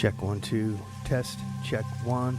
Check 1, 2. Test. Check 1.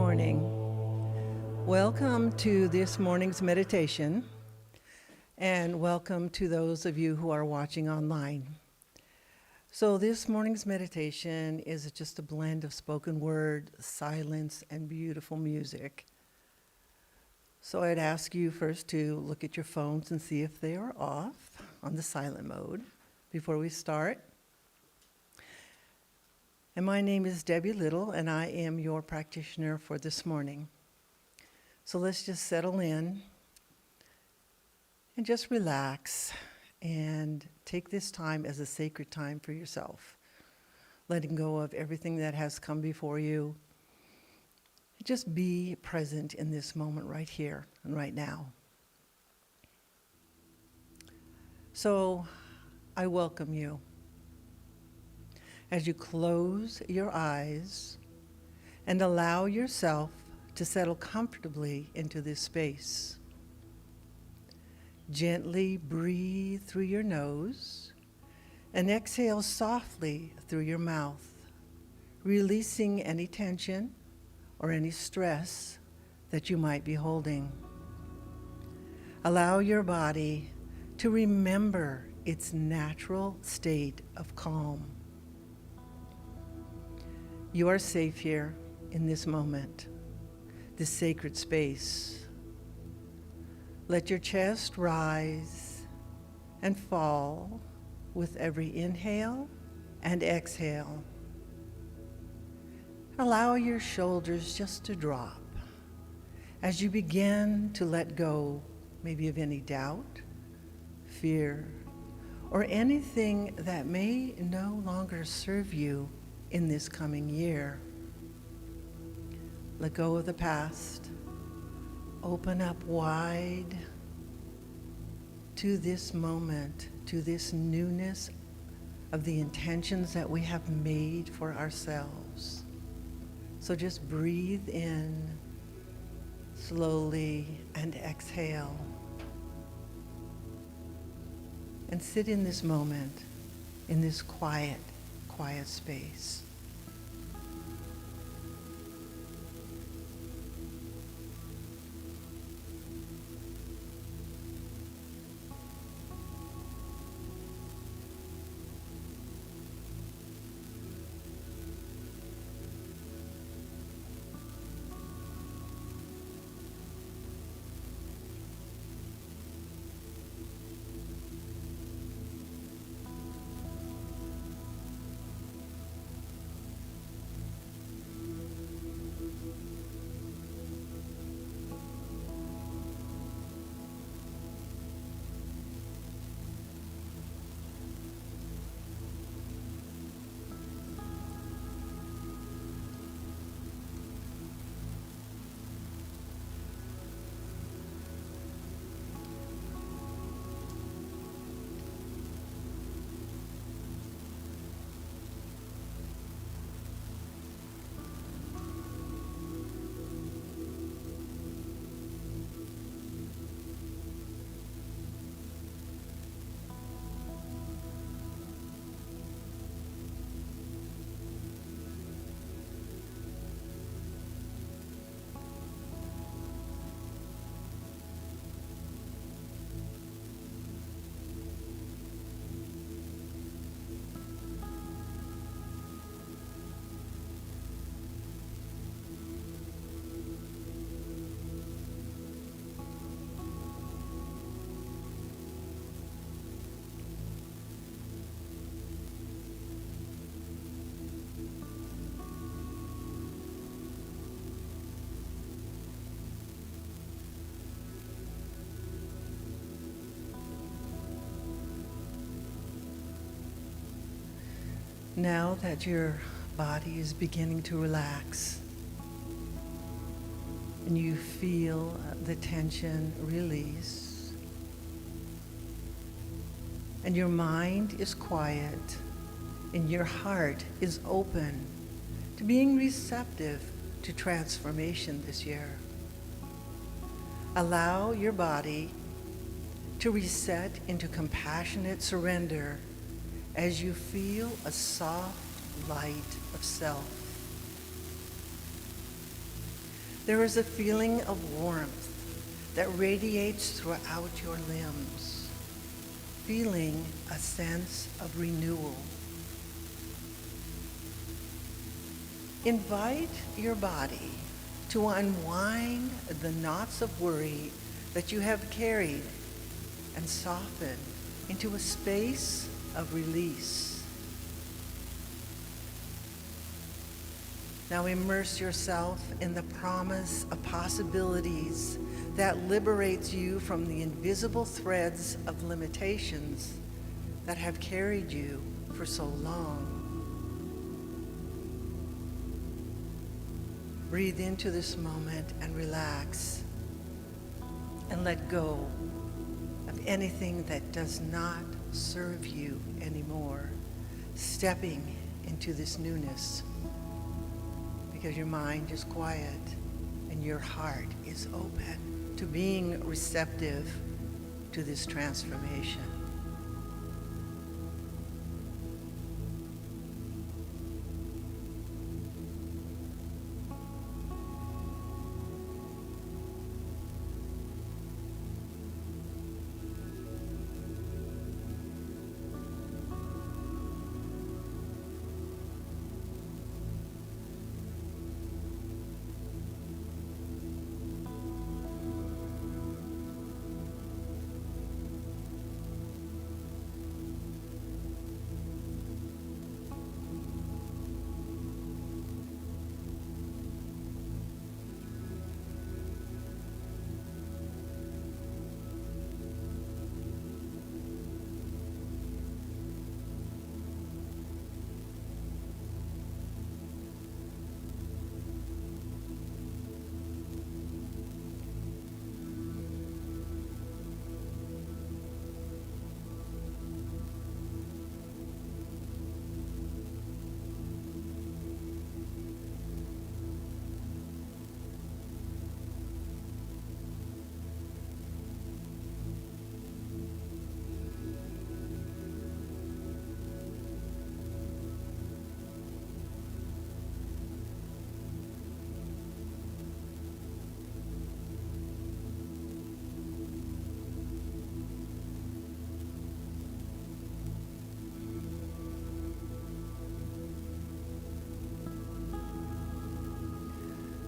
morning. Welcome to this morning's meditation, and welcome to those of you who are watching online. So this morning's meditation is just a blend of spoken word, silence, and beautiful music. So I'd ask you first to look at your phones and see if they are off on the silent mode before we start. And my name is Debbie Little, and I am your practitioner for this morning. So let's just settle in and just relax and take this time as a sacred time for yourself, letting go of everything that has come before you. Just be present in this moment right here and right now. So I welcome you. As you close your eyes and allow yourself to settle comfortably into this space. Gently breathe through your nose and exhale softly through your mouth, releasing any tension or any stress that you might be holding. Allow your body to remember its natural state of calm. You are safe here in this moment, this sacred space. Let your chest rise and fall with every inhale and exhale. Allow your shoulders just to drop as you begin to let go maybe of any doubt, fear, or anything that may no longer serve you in this coming year. Let go of the past. Open up wide to this moment, to this newness of the intentions that we have made for ourselves. So just breathe in slowly and exhale. And sit in this moment, in this quiet space. Now that your body is beginning to relax and you feel the tension release and your mind is quiet and your heart is open to being receptive to transformation this year, allow your body to reset into compassionate surrender as you feel a soft light of self. There is a feeling of warmth that radiates throughout your limbs, feeling a sense of renewal. Invite your body to unwind the knots of worry that you have carried and soften into a space of release. Now immerse yourself in the promise of possibilities that liberates you from the invisible threads of limitations that have carried you for so long. Breathe into this moment and relax, and let go of anything that does not serve you anymore, stepping into this newness because your mind is quiet and your heart is open to being receptive to this transformation.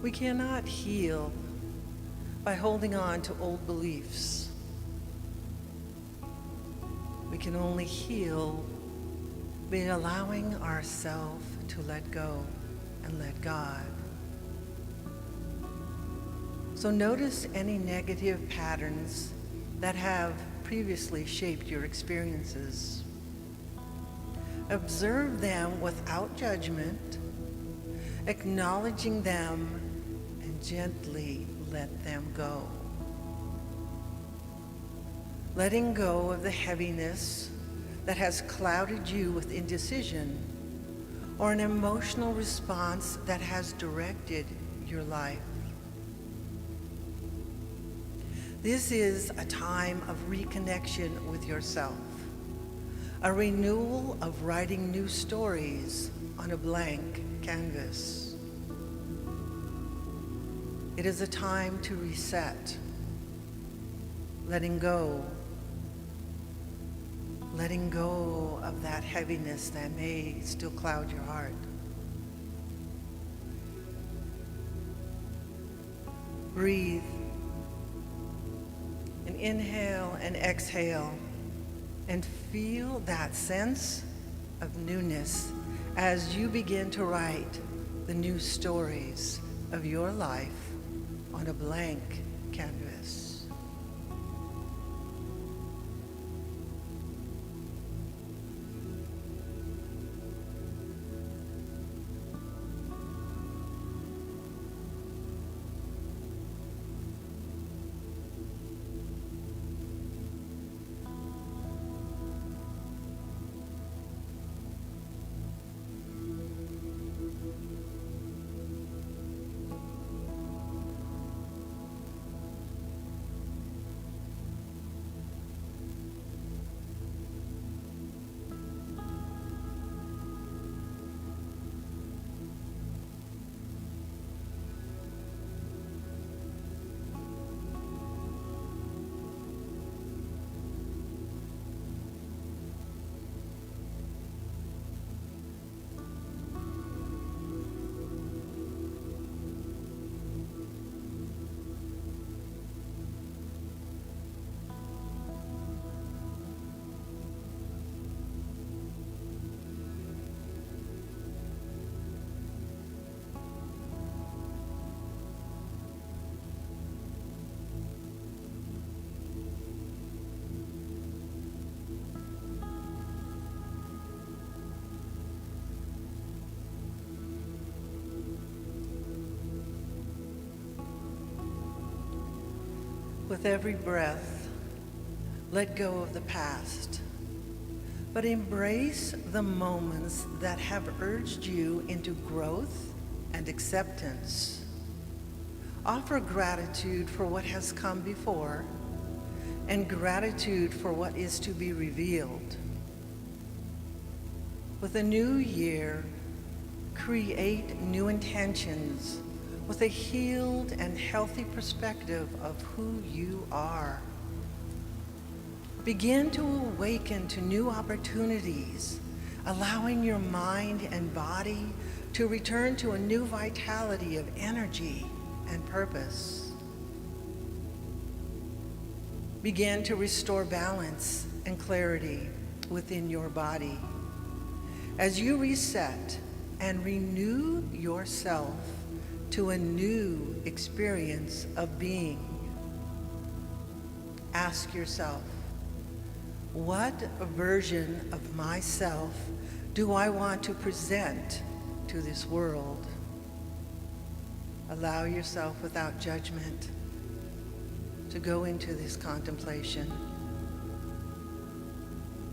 We cannot heal by holding on to old beliefs. We can only heal by allowing ourselves to let go and let God. So notice any negative patterns that have previously shaped your experiences. Observe them without judgment, acknowledging them, and gently let them go. Letting go of the heaviness that has clouded you with indecision or an emotional response that has directed your life. This is a time of reconnection with yourself, a renewal of writing new stories on a blank canvas. It is a time to reset, letting go of that heaviness that may still cloud your heart. Breathe and inhale and exhale and feel that sense of newness as you begin to write the new stories of your life on a blank canvas. With every breath, let go of the past, but embrace the moments that have urged you into growth and acceptance. Offer gratitude for what has come before and gratitude for what is to be revealed. With a new year, create new intentions with a healed and healthy perspective of who you are. Begin to awaken to new opportunities, allowing your mind and body to return to a new vitality of energy and purpose. Begin to restore balance and clarity within your body. As you reset and renew yourself to a new experience of being, ask yourself, what version of myself do I want to present to this world? Allow yourself without judgment to go into this contemplation,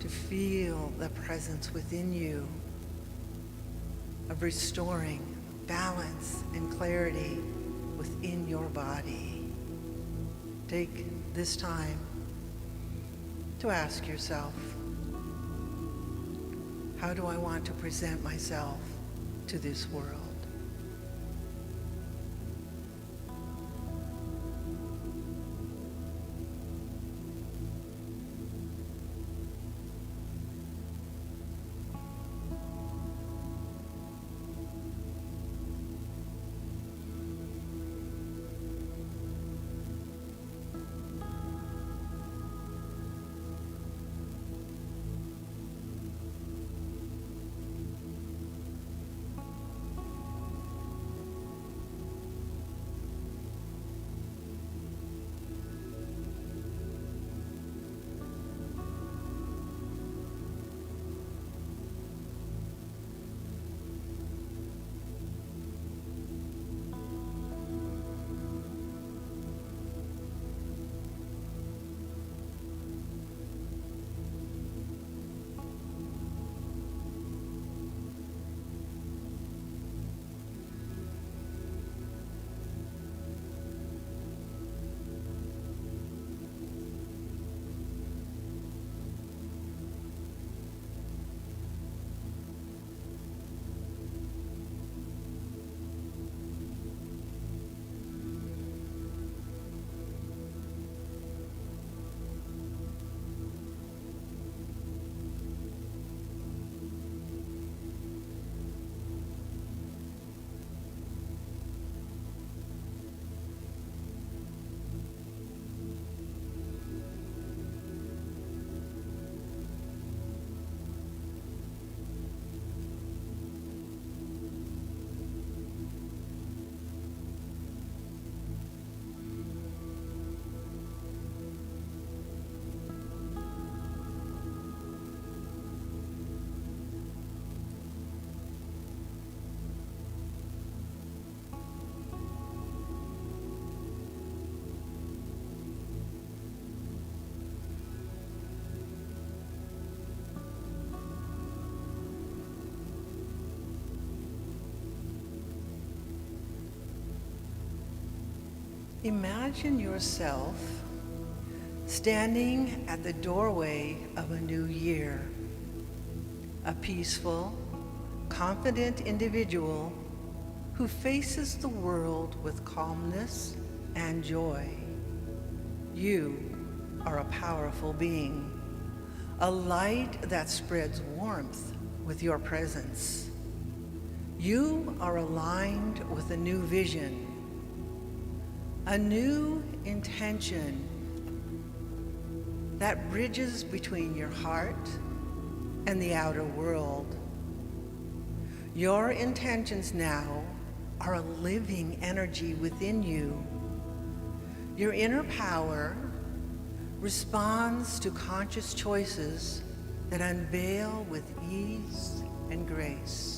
to feel the presence within you of restoring balance and clarity within your body. Take this time to ask yourself, how do I want to present myself to this world? Imagine yourself standing at the doorway of a new year, a peaceful, confident individual who faces the world with calmness and joy. You are a powerful being, a light that spreads warmth with your presence. You are aligned with a new vision, a new intention that bridges between your heart and the outer world. Your intentions now are a living energy within you. Your inner power responds to conscious choices that unveil with ease and grace.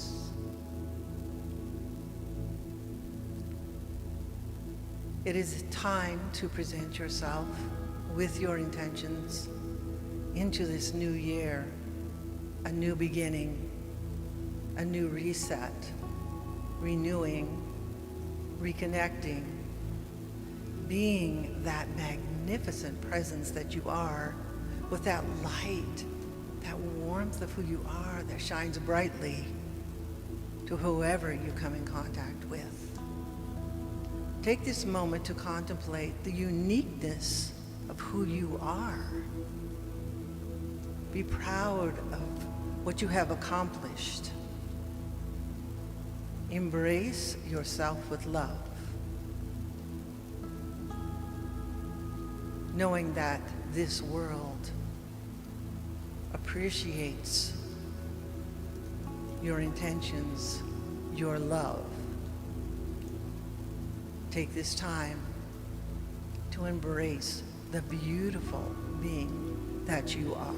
It is time to present yourself with your intentions into this new year, a new beginning, a new reset, renewing, reconnecting, being that magnificent presence that you are, with that light, that warmth of who you are that shines brightly to whoever you come in contact with. Take this moment to contemplate the uniqueness of who you are. Be proud of what you have accomplished. Embrace yourself with love, knowing that this world appreciates your intentions, your love. Take this time to embrace the beautiful being that you are.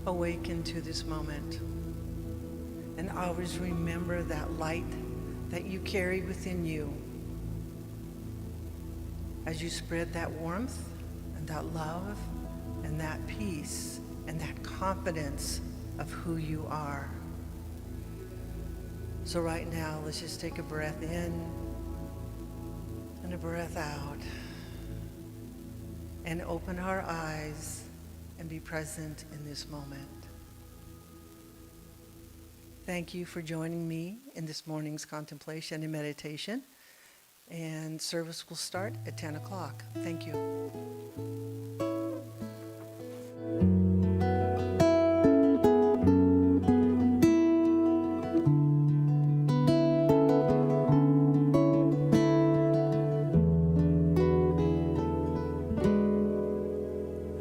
Awaken to this moment and always remember that light that you carry within you as you spread that warmth and that love and that peace and that confidence of who you are. So right now, let's just take a breath in and a breath out and open our eyes and be present in this moment. Thank you for joining me in this morning's contemplation and meditation. And service will start at 10 o'clock. Thank you.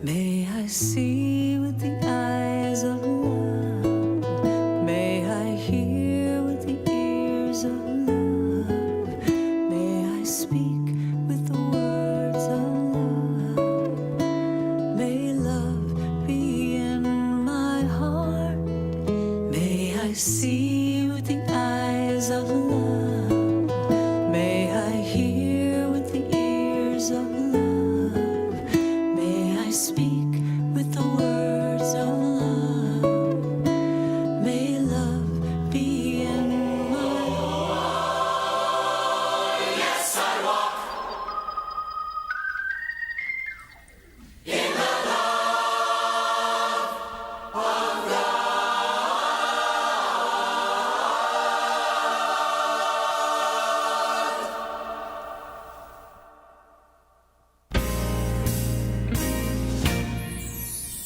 May I see with the eyes of love. May I hear with the ears of love. May I speak with the words of love. May love be in my heart. May I see with the eyes of love. May I hear with the ears of love. May I speak with the words of love. May love be in my heart. Yes, I walk in the love of God.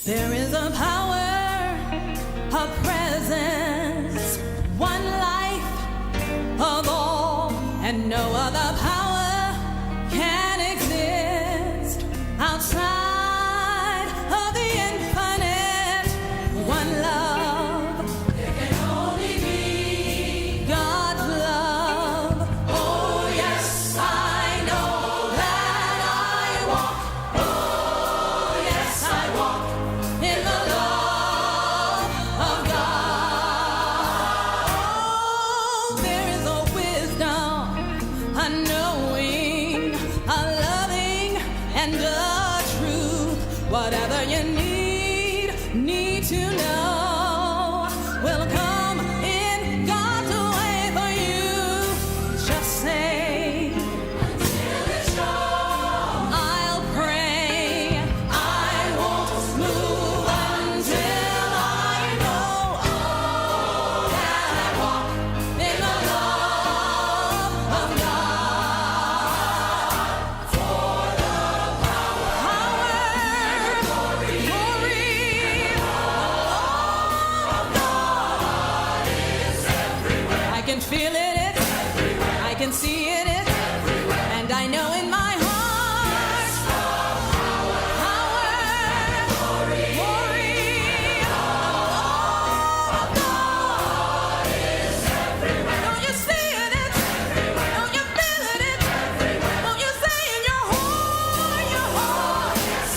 There is a power, a presence, one life of all, and no other power can exist outside of the infinite. One love, there can only be God's love. Oh yes, I know that I walk. Oh yes, I walk in the love of God. Oh, there is a wisdom, a knowing, a loving, and a truth. Whatever you need to know will come in God's way for you. Just say, until it's gone, I'll pray. I won't move until I know that I walk in the love of God. For the power, glory, of God is everywhere. I can feel it, I can see it, and I know in my heart, power, glory, of God is everywhere. Don't you see it? Don't you feel it? Don't you say in your heart, yes,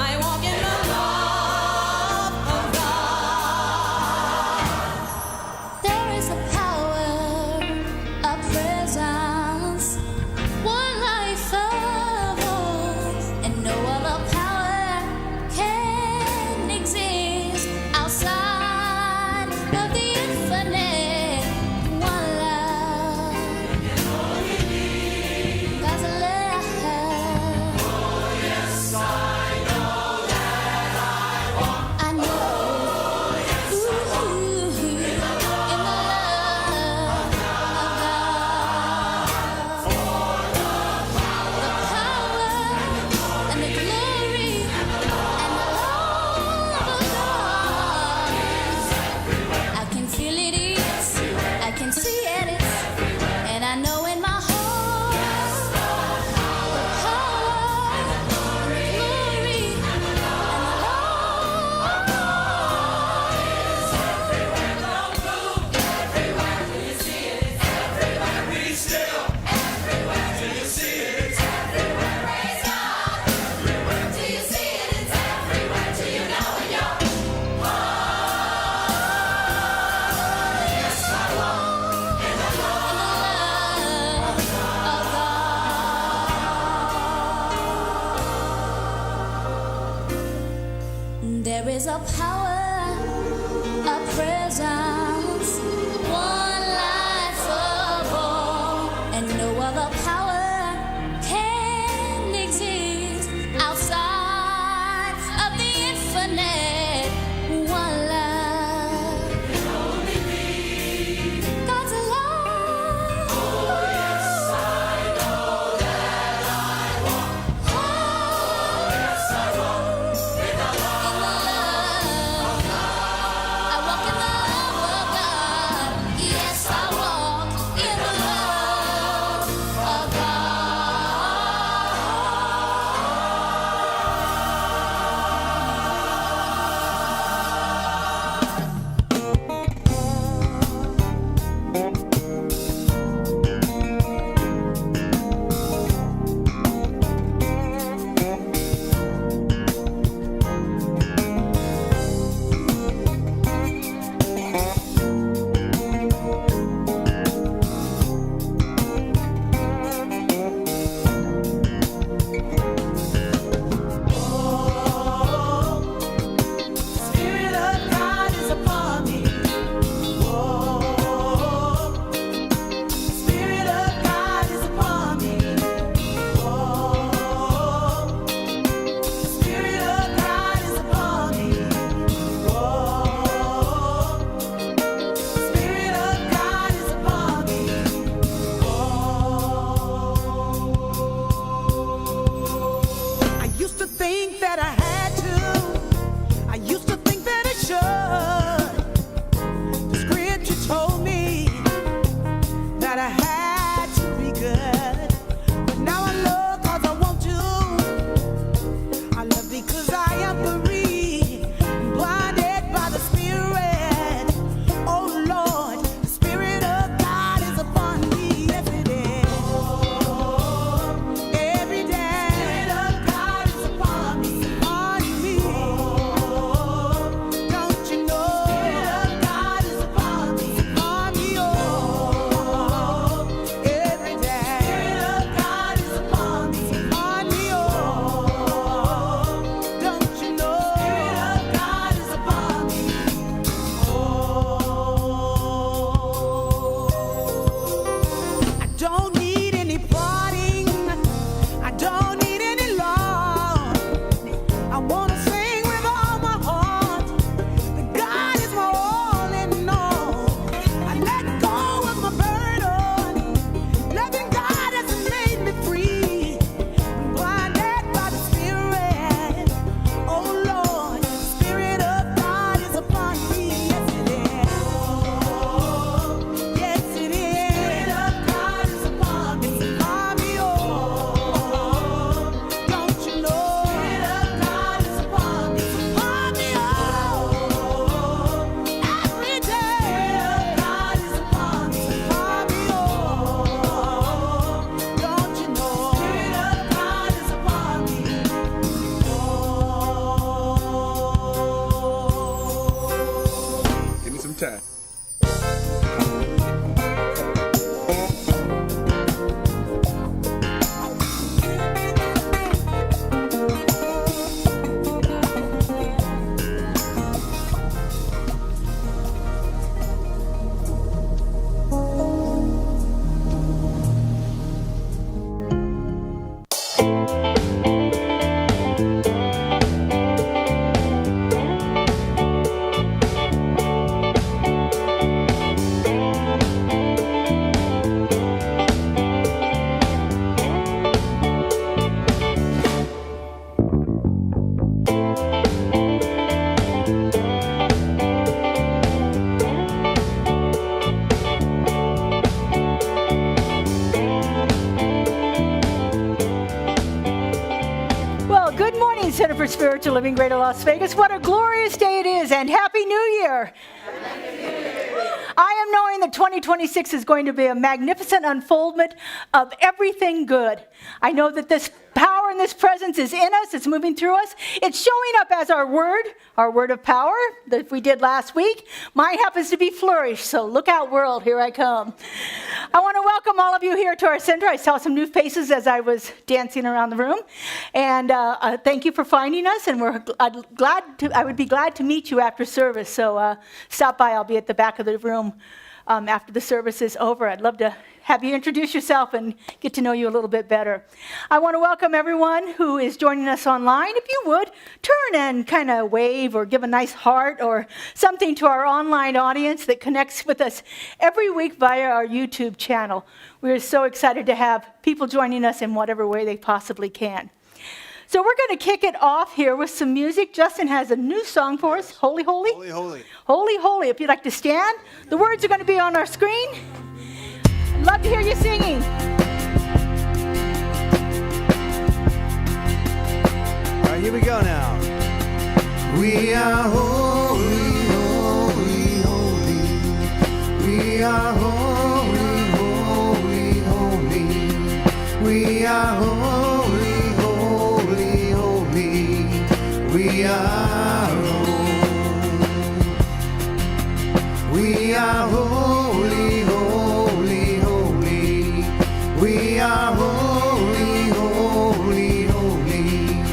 I walk in the love of God. There is a power, a presence, one life of all, and no other power can exist outside of the infinite. One love, God's love. Oh yes, I know that I know. Ooh, in the love of God. The power and the glory and the love of God. I can feel it is, I can see it is, and I know in my heart the power, the glory, and the love of God is everywhere. Don't move, everywhere. Do you see it? It's everywhere. Be still. Everywhere. Do you see it? It's everywhere. Praise God. Everywhere. Do you see it? It's everywhere. Do you know in your heart? Yes, I walk in the love of God. There is a power, a presence, one life of all, and no other power can exist outside of the infinite. One love, God's love. Oh yes, I know that I walk. Oh yes, I walk in the love of God. I walk in the love of time. Well, good morning, Center for Spiritual Living, Greater Las Vegas. What a glorious day it is, and Happy New Year. I am knowing that 2026 is going to be a magnificent unfoldment of everything good. I know that this power and this presence is in us. It's moving through us. It's showing up as our word of power that we did last week. Mine happens to be flourish, so look out, world, here I come. I want to welcome all of you here to our center. I saw some new faces as I was dancing around the room, and thank you for finding us, and I would be glad to meet you after service, so stop by. I'll be at the back of the room after the service is over. I'd love to have you introduce yourself and get to know you a little bit better. I want to welcome everyone who is joining us online. If you would, turn and kind of wave or give a nice heart or something to our online audience that connects with us every week via our YouTube channel. We're so excited to have people joining us in whatever way they possibly can. So we're going to kick it off here with some music. Justin has a new song for us, Holy, Holy. Holy, holy. Holy, Holy. If you'd like to stand, the words are going to be on our screen. Love to hear you singing. All right, here we go now. We are holy, holy, holy. We are holy, holy, holy. We are holy, holy, holy. We are holy. We are holy, holy, holy. We are holy, holy, holy.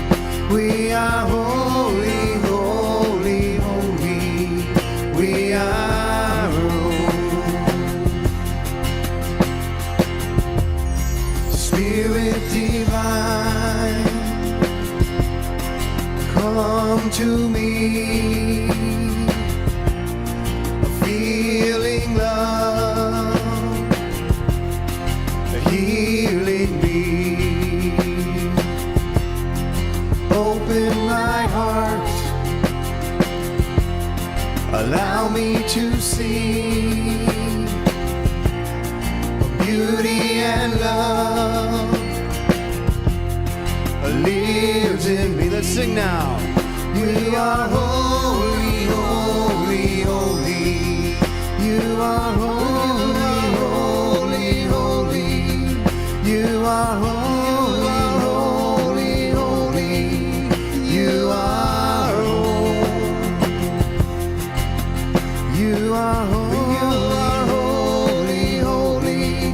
We are holy, holy, holy. We are holy. Spirit divine, come to me. A feeling love, a healing me. Open my heart, allow me to see beauty and love lives in me. Let's sing now. You are holy, holy, holy. You are holy, holy, holy. You are holy, holy, holy. You are holy. You are holy, holy.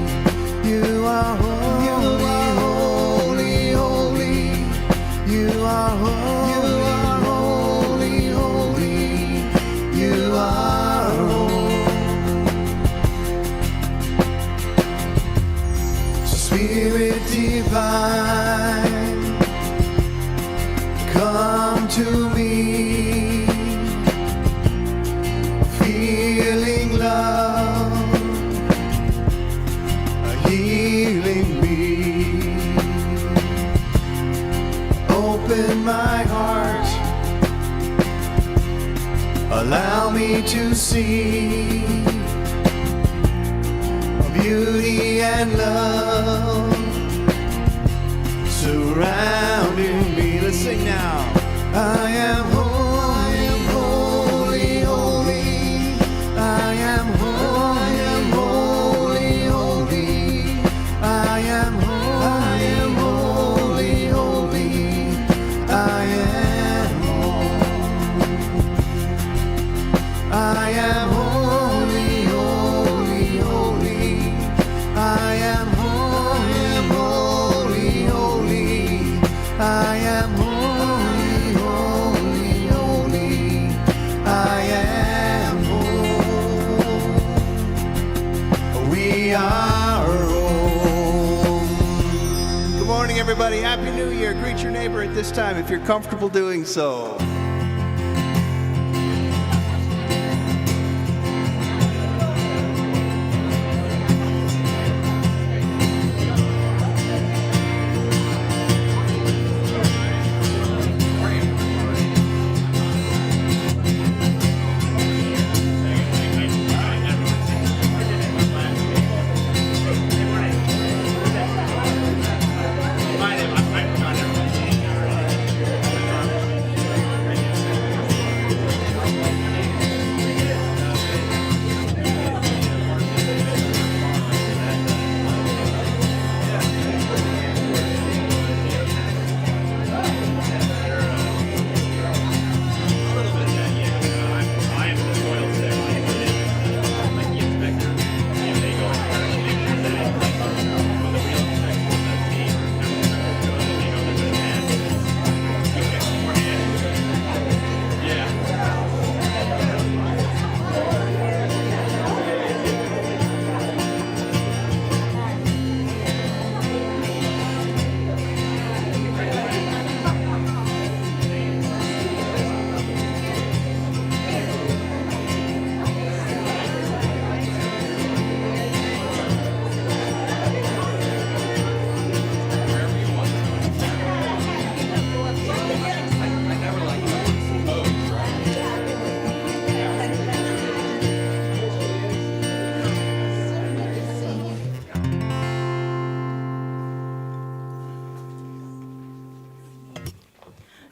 You are holy, holy. You are holy, holy. You are holy. Spirit divine, come to me. Feeling love, a healing me. Open my heart, allow me to see beauty and love surrounding me. Let's sing now. I am holy, holy. I am holy, holy. I am holy, holy. I am holy. I am holy. everybody. Happy New Year. Greet your neighbor at this time if you're comfortable doing so.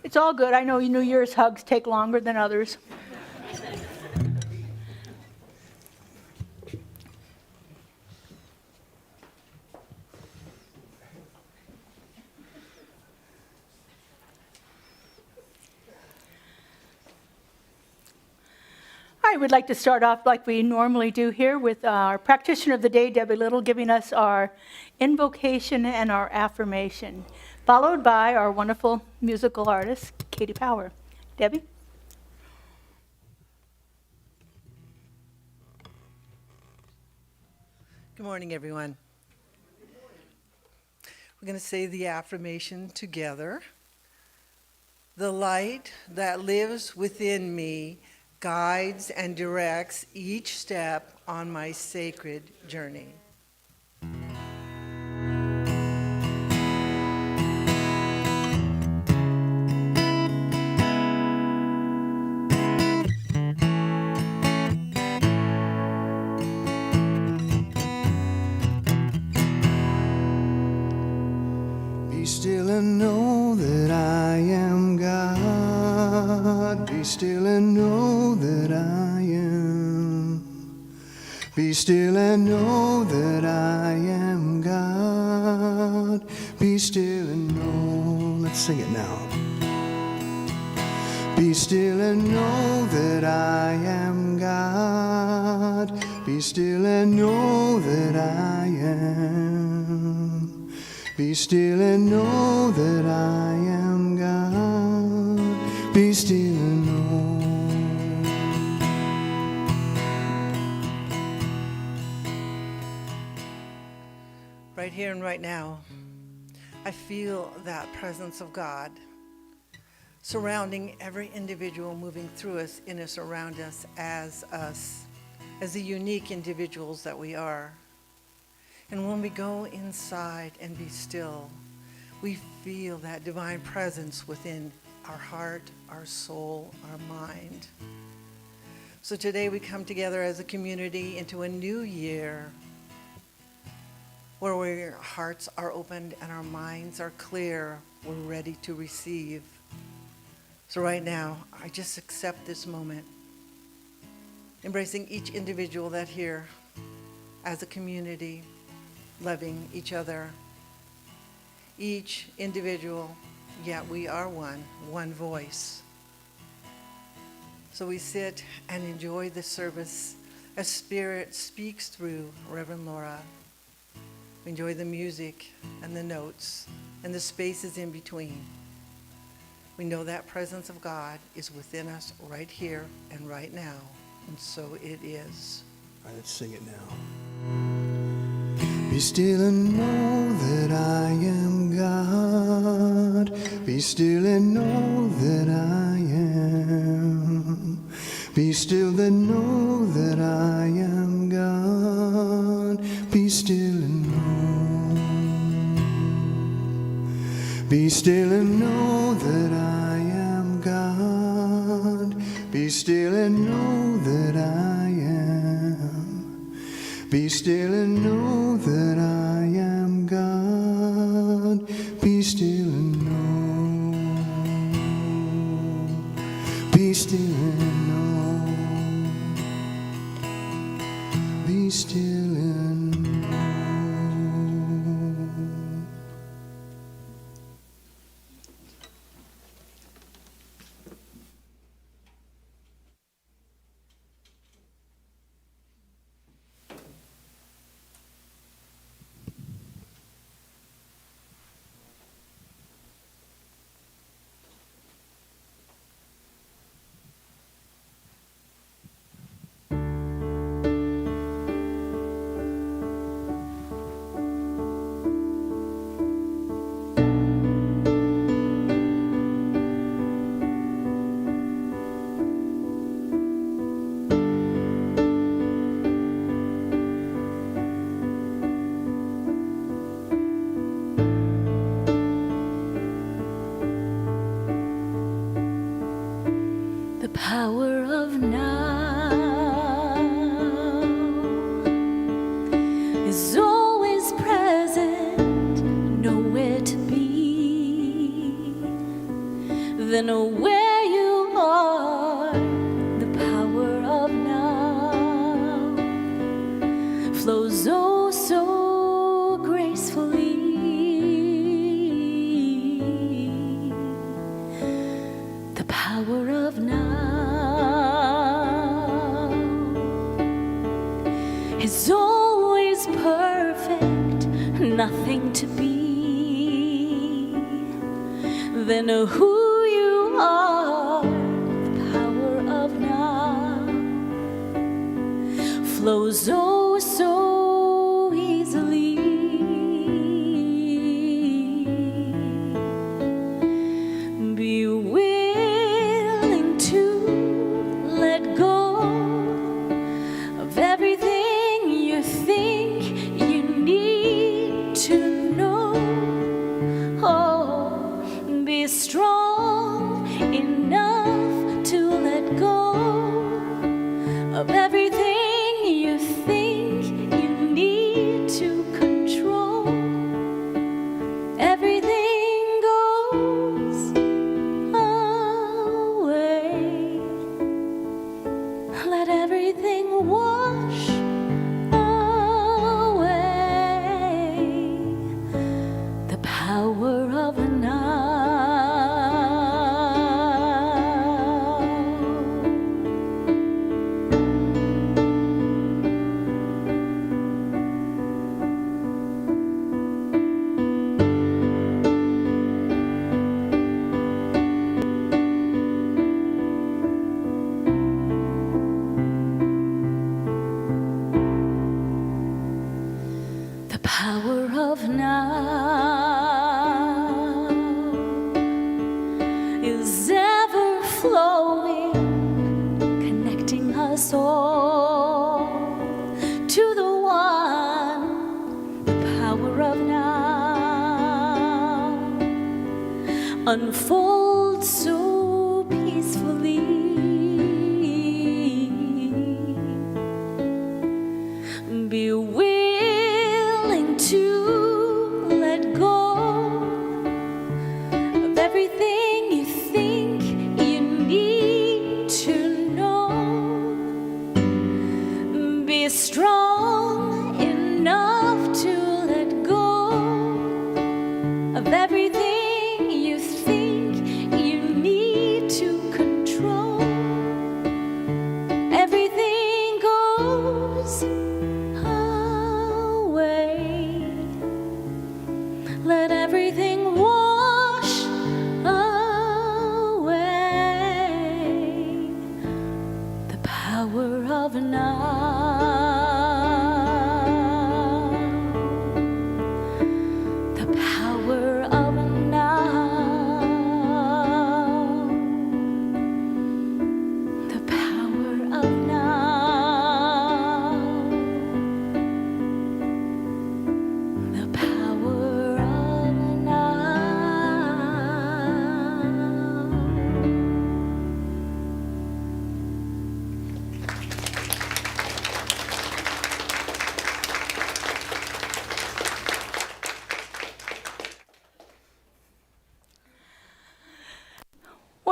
It's all good. I know New Year's hugs take longer than others. I would like to start off like we normally do here with our practitioner of the day, Debbie Little, giving us our invocation and our affirmation, followed by our wonderful musical artist, Katie Power. Debbie? Good morning, everyone. We're going to say the affirmation together. The light that lives within me guides and directs each step on my sacred journey. Be still and know that I am God. Be still and know that I am. Be still and know that I am God. Be still and know. Let's sing it now. Be still and know that I am God. Be still and know that I am. Be still and know that I am God. Be still and know. Right here and right now, I feel that presence of God surrounding every individual moving through us, in us, around us, as the unique individuals that we are. And when we go inside and be still, we feel that divine presence within our heart, our soul, our mind. So today we come together as a community into a new year where our hearts are opened and our minds are clear. We're ready to receive. So right now, I just accept this moment, embracing each individual that's here as a community, loving each other. Each individual, yet we are one voice. So we sit and enjoy the service as Spirit speaks through Reverend Laura. We enjoy the music and the notes and the spaces in between. We know that presence of God is within us right here and right now, and so it is. All right, let's sing it now. Be still and know that I am God. Be still and know that I am. Be still and know that I am God. Be still and know. Be still and know that I am God. Be still and know that I am. Be still and know that I am God. Be still and know. Be still and know. Be still and know. The power of now is always present, nowhere to be. Then where you are, the power of now flows oh so gracefully. The power of now is always perfect, nothing to be. Then who you are, the power of now flows oh so easily. Be willing to let go of everything you think you need to know. Oh, be strong enough to let go of everything you think you need to control. Everything goes away. Let everything wash away. The power of now. The power of now is ever flowing, connecting us all to the one. The power of now unfolds so peacefully. Be willing to let go of everything you think you need to know. Be strong enough to let go of everything you think you need to control. Everything goes away. Let everything wash away. The power of now.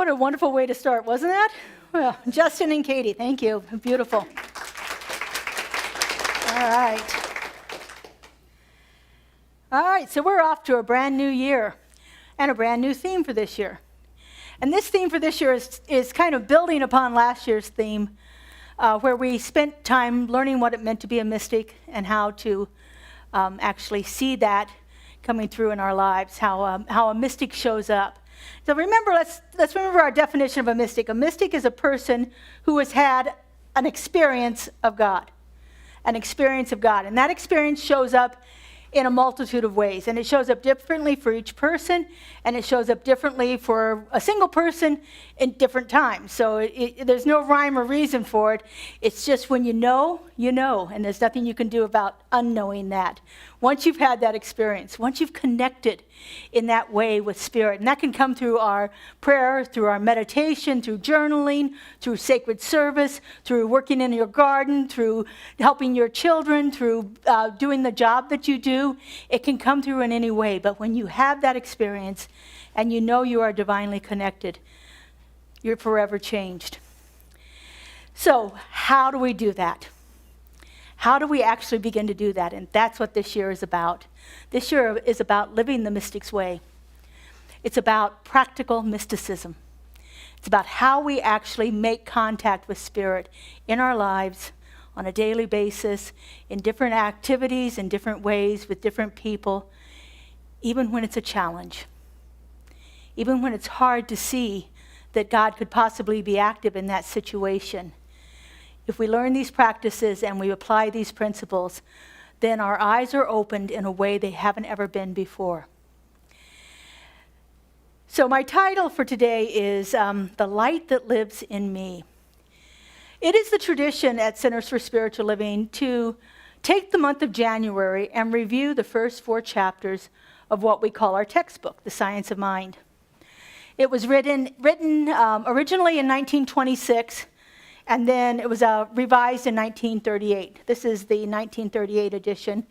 What a wonderful way to start, wasn't that? Well, Justin and Katie, thank you. Beautiful. All right. All right, so we're off to a brand new year and a brand new theme for this year. And this theme for this year is kind of building upon last year's theme, where we spent time learning what it meant to be a mystic and how to actually see that coming through in our lives, how a mystic shows up. So remember, let's remember our definition of a mystic. A mystic is a person who has had an experience of God, an experience of God. And that experience shows up in a multitude of ways. And it shows up differently for each person, and it shows up differently for a single person in different times. So there's no rhyme or reason for it. It's just when you know, and there's nothing you can do about unknowing that. Once you've had that experience, once you've connected in that way with Spirit, and that can come through our prayer, through our meditation, through journaling, through sacred service, through working in your garden, through helping your children, through doing the job that you do. It can come through in any way, but when you have that experience and you know you are divinely connected, you're forever changed. So, how do we do that? How do we actually begin to do that? And that's what this year is about. This year is about living the mystic's way. It's about practical mysticism. It's about how we actually make contact with Spirit in our lives on a daily basis, in different activities, in different ways, with different people, even when it's a challenge. Even when it's hard to see that God could possibly be active in that situation. If we learn these practices and we apply these principles, then our eyes are opened in a way they haven't ever been before. So my title for today is The Light That Lives in Me. It is the tradition at Centers for Spiritual Living to take the month of January and review the first 4 chapters of what we call our textbook, The Science of Mind. It was written originally in 1926, and then it was revised in 1938. This is the 1938 edition.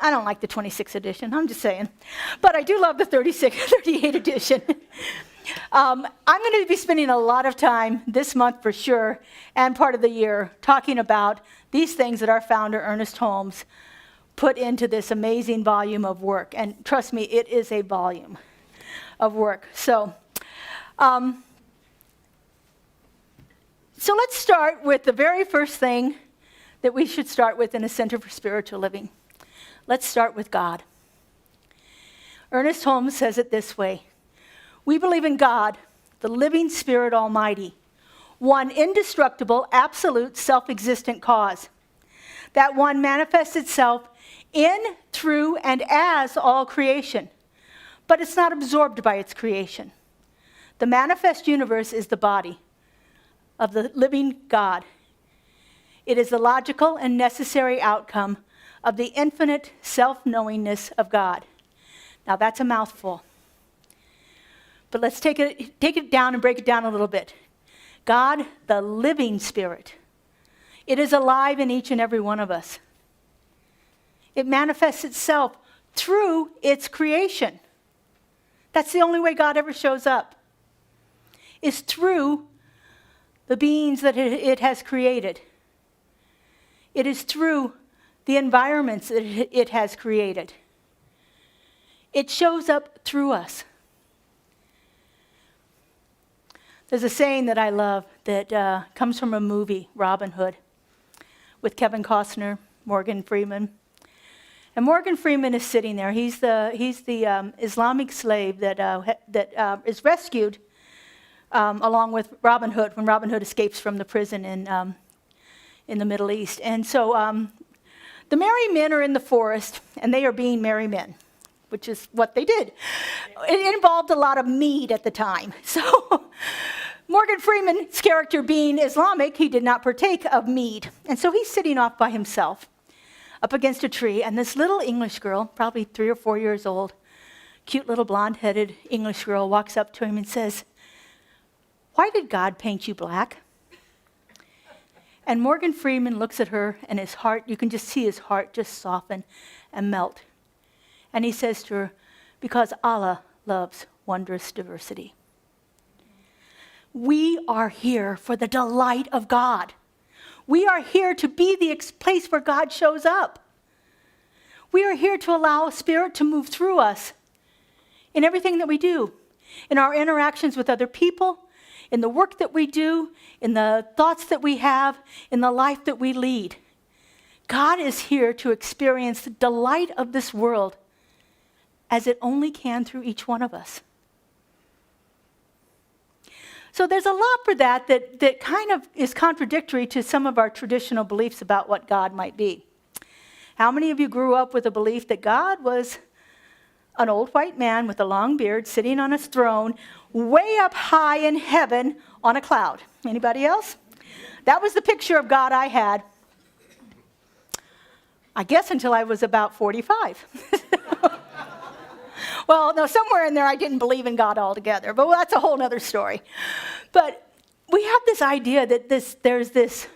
I don't like the 26 edition, I'm just saying. But I do love the 38 edition. I'm going to be spending a lot of time this month for sure, and part of the year, talking about these things that our founder, Ernest Holmes, put into this amazing volume of work. And trust me, it is a volume of work. So let's start with the very first thing that we should start with in a Center for Spiritual Living. Let's start with God. Ernest Holmes says it this way: we believe in God, the living Spirit Almighty, one indestructible, absolute, self-existent cause. That one manifests itself in, through, and as all creation, but it's not absorbed by its creation. The manifest universe is the body of the living God. It is the logical and necessary outcome of the infinite self-knowingness of God. Now that's a mouthful. But let's take it down and break it down a little bit. God, the living Spirit. It is alive in each and every one of us. It manifests itself through its creation. That's the only way God ever shows up, is through the beings that it has created. It is through the environments that it has created. It shows up through us. There's a saying that I love that comes from a movie, Robin Hood, with Kevin Costner, Morgan Freeman. And Morgan Freeman is sitting there. He's the Islamic slave that is rescued along with Robin Hood when Robin Hood escapes from the prison in the Middle East. And so the merry men are in the forest, and they are being merry men, which is what they did. It involved a lot of mead at the time. So Morgan Freeman's character being Islamic, he did not partake of mead. And so he's sitting off by himself up against a tree, and this little English girl, probably 3 or 4 years old, cute little blonde-headed English girl, walks up to him and says, "Why did God paint you black?" And Morgan Freeman looks at her, and his heart, you can just see his heart just soften and melt. And he says to her, "Because Allah loves wondrous diversity." We are here for the delight of God. We are here to be the place where God shows up. We are here to allow Spirit to move through us in everything that we do, in our interactions with other people, in the work that we do, in the thoughts that we have, in the life that we lead. God is here to experience the delight of this world as it only can through each one of us. So there's a lot for that kind of is contradictory to some of our traditional beliefs about what God might be. How many of you grew up with a belief that God was an old white man with a long beard sitting on his throne way up high in heaven on a cloud? Anybody else? That was the picture of God I had, I guess, until I was about 45. Well, no, somewhere in there I didn't believe in God altogether, but that's a whole other story. But we have this idea that there's this,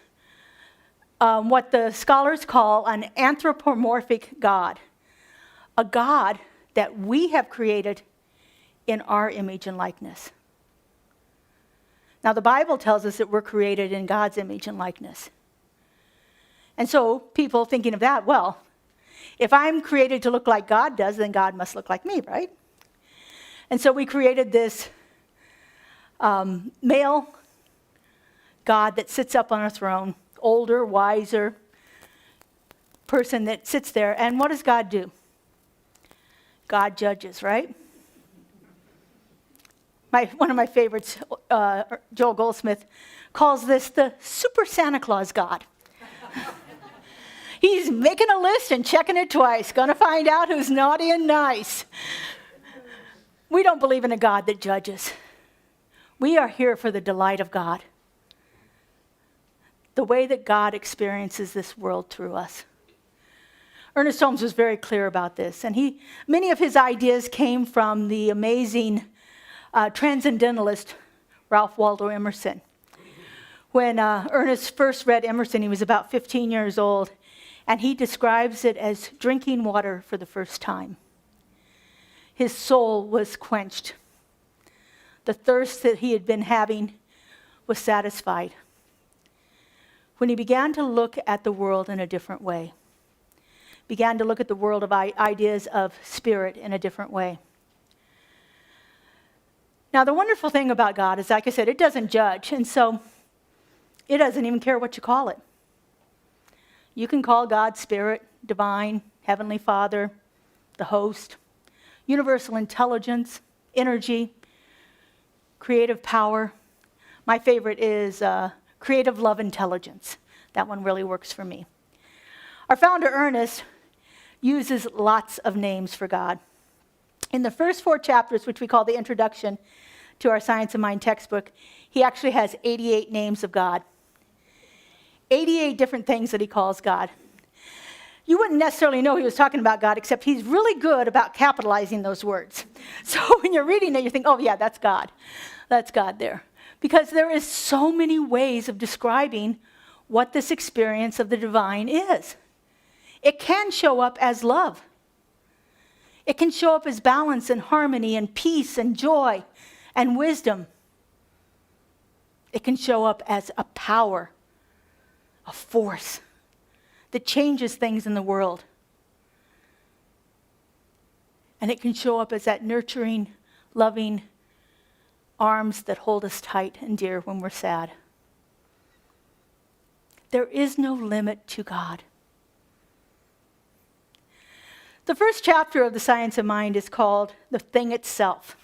what the scholars call an anthropomorphic God, a God that we have created in our image and likeness. Now, the Bible tells us that we're created in God's image and likeness. And so people thinking of that, well, if I'm created to look like God does, then God must look like me, right? And so we created this male God that sits up on a throne, older, wiser person that sits there. And what does God do? God judges, right? One of my favorites, Joel Goldsmith, calls this the Super Santa Claus God. He's making a list and checking it twice, going to find out who's naughty and nice. We don't believe in a God that judges. We are here for the delight of God, the way that God experiences this world through us. Ernest Holmes was very clear about this, and many of his ideas came from the amazing transcendentalist Ralph Waldo Emerson. When Ernest first read Emerson, he was about 15 years old, and he describes it as drinking water for the first time. His soul was quenched. The thirst that he had been having was satisfied when he began to look at the world in a different way, began to look at the world of ideas of spirit in a different way. Now, the wonderful thing about God is, like I said, it doesn't judge, and so it doesn't even care what you call it. You can call God Spirit, Divine, Heavenly Father, the Host, Universal Intelligence, Energy, Creative Power. My favorite is Creative Love Intelligence. That one really works for me. Our founder, Ernest, uses lots of names for God. In the first 4 chapters, which we call the introduction to our Science of Mind textbook, he actually has 88 names of God. 88 different things that he calls God. You wouldn't necessarily know he was talking about God, except he's really good about capitalizing those words. So when you're reading it, you think, oh yeah, that's God. That's God there. Because there is so many ways of describing what this experience of the divine is. It can show up as love. It can show up as balance and harmony and peace and joy and wisdom. It can show up as a power, a force that changes things in the world. And it can show up as that nurturing, loving arms that hold us tight and dear when we're sad. There is no limit to God. The first chapter of the Science of Mind is called The Thing Itself.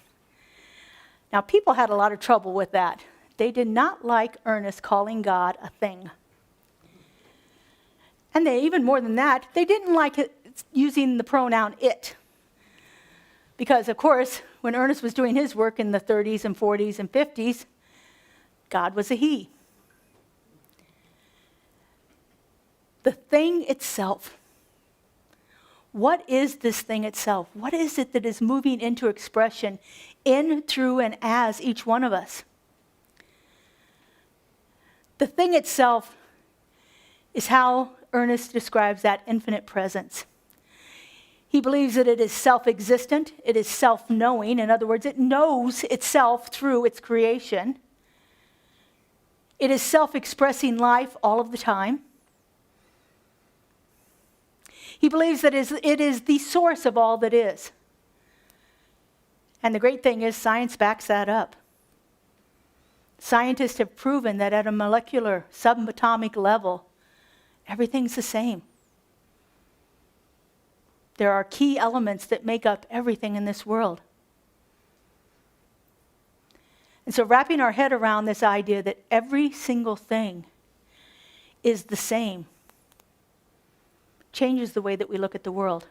Now, people had a lot of trouble with that. They did not like Ernest calling God a thing. And even more than that, they didn't like it using the pronoun it. Because, of course, when Ernest was doing his work in the 30s and 40s and 50s, God was a he. The thing itself. What is this thing itself? What is it that is moving into expression in, through, and as each one of us? The thing itself is how Ernest describes that infinite presence. He believes that it is self-existent, it is self-knowing. In other words, it knows itself through its creation. It is self-expressing life all of the time. He believes that it is the source of all that is. And the great thing is science backs that up. Scientists have proven that at a molecular, subatomic level, everything's the same. There are key elements that make up everything in this world. And so wrapping our head around this idea that every single thing is the same changes the way that we look at the world.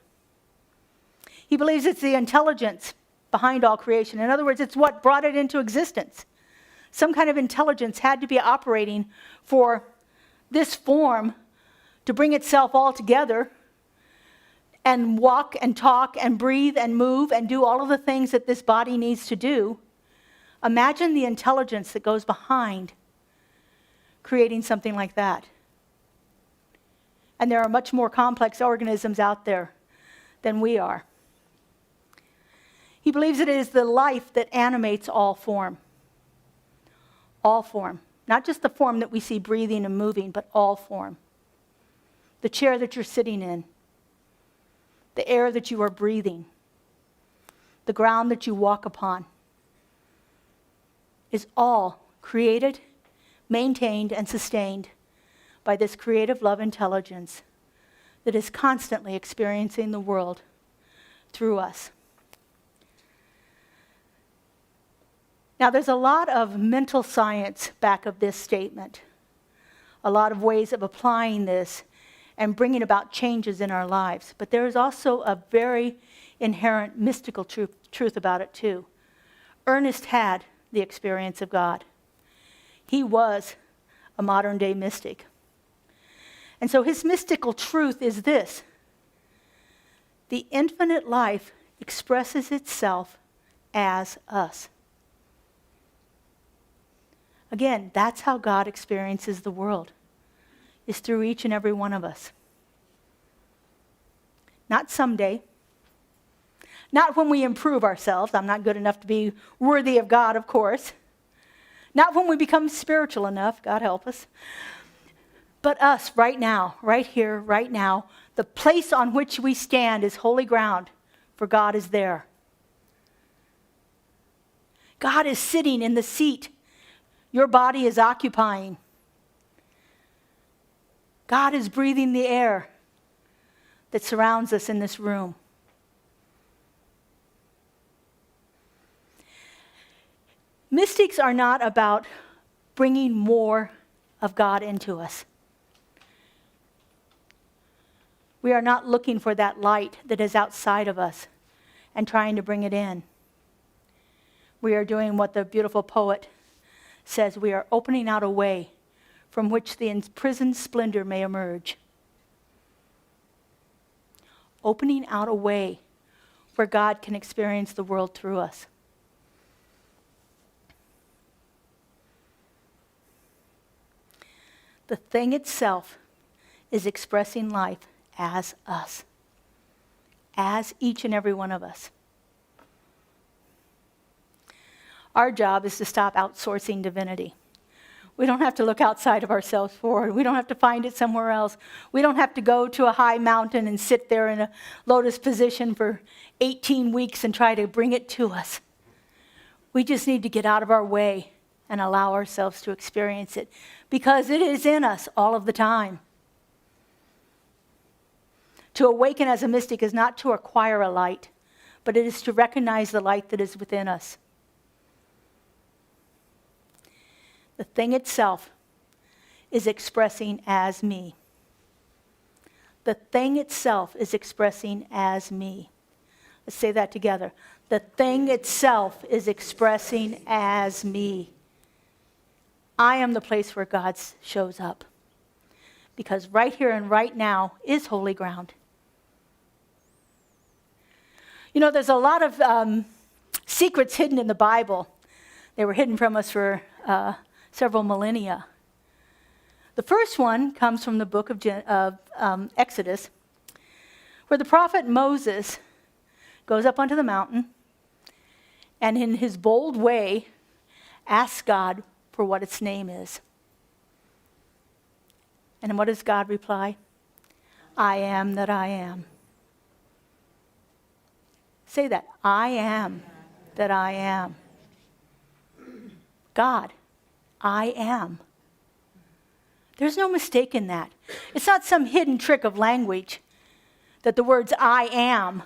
He believes it's the intelligence behind all creation. In other words, it's what brought it into existence. Some kind of intelligence had to be operating for this form to bring itself all together and walk and talk and breathe and move and do all of the things that this body needs to do. Imagine the intelligence that goes behind creating something like that. And there are much more complex organisms out there than we are. He believes it is the life that animates all form. All form. Not just the form that we see breathing and moving, but all form. The chair that you're sitting in. The air that you are breathing. The ground that you walk upon. Is all created, maintained, and sustained by this creative love intelligence that is constantly experiencing the world through us. Now, there's a lot of mental science back of this statement, a lot of ways of applying this and bringing about changes in our lives. But there is also a very inherent mystical truth about it too. Ernest had the experience of God. He was a modern day mystic. And so his mystical truth is this: the infinite life expresses itself as us. Again, that's how God experiences the world, is through each and every one of us. Not someday. Not when we improve ourselves. I'm not good enough to be worthy of God, of course. Not when we become spiritual enough. God help us. But us right now, right here, right now, the place on which we stand is holy ground, for God is there. God is sitting in the seat your body is occupying. God is breathing the air that surrounds us in this room. Mystics are not about bringing more of God into us. We are not looking for that light that is outside of us and trying to bring it in. We are doing what the beautiful poet says: we are opening out a way from which the imprisoned splendor may emerge. Opening out a way where God can experience the world through us. The thing itself is expressing life as us, as each and every one of us. Our job is to stop outsourcing divinity. We don't have to look outside of ourselves for it. We don't have to find it somewhere else. We don't have to go to a high mountain and sit there in a lotus position for 18 weeks and try to bring it to us. We just need to get out of our way and allow ourselves to experience it, because it is in us all of the time. To awaken as a mystic is not to acquire a light, but it is to recognize the light that is within us. The thing itself is expressing as me. The thing itself is expressing as me. Let's say that together. The thing itself is expressing as me. I am the place where God shows up, because right here and right now is holy ground. You know, there's a lot of secrets hidden in the Bible. They were hidden from us for several millennia. The first one comes from the book of Exodus, where the prophet Moses goes up onto the mountain and in his bold way asks God for what its name is. And what does God reply? I am that I am. Say that. I am that I am. God, I am. There's no mistake in that. It's not some hidden trick of language that the words I am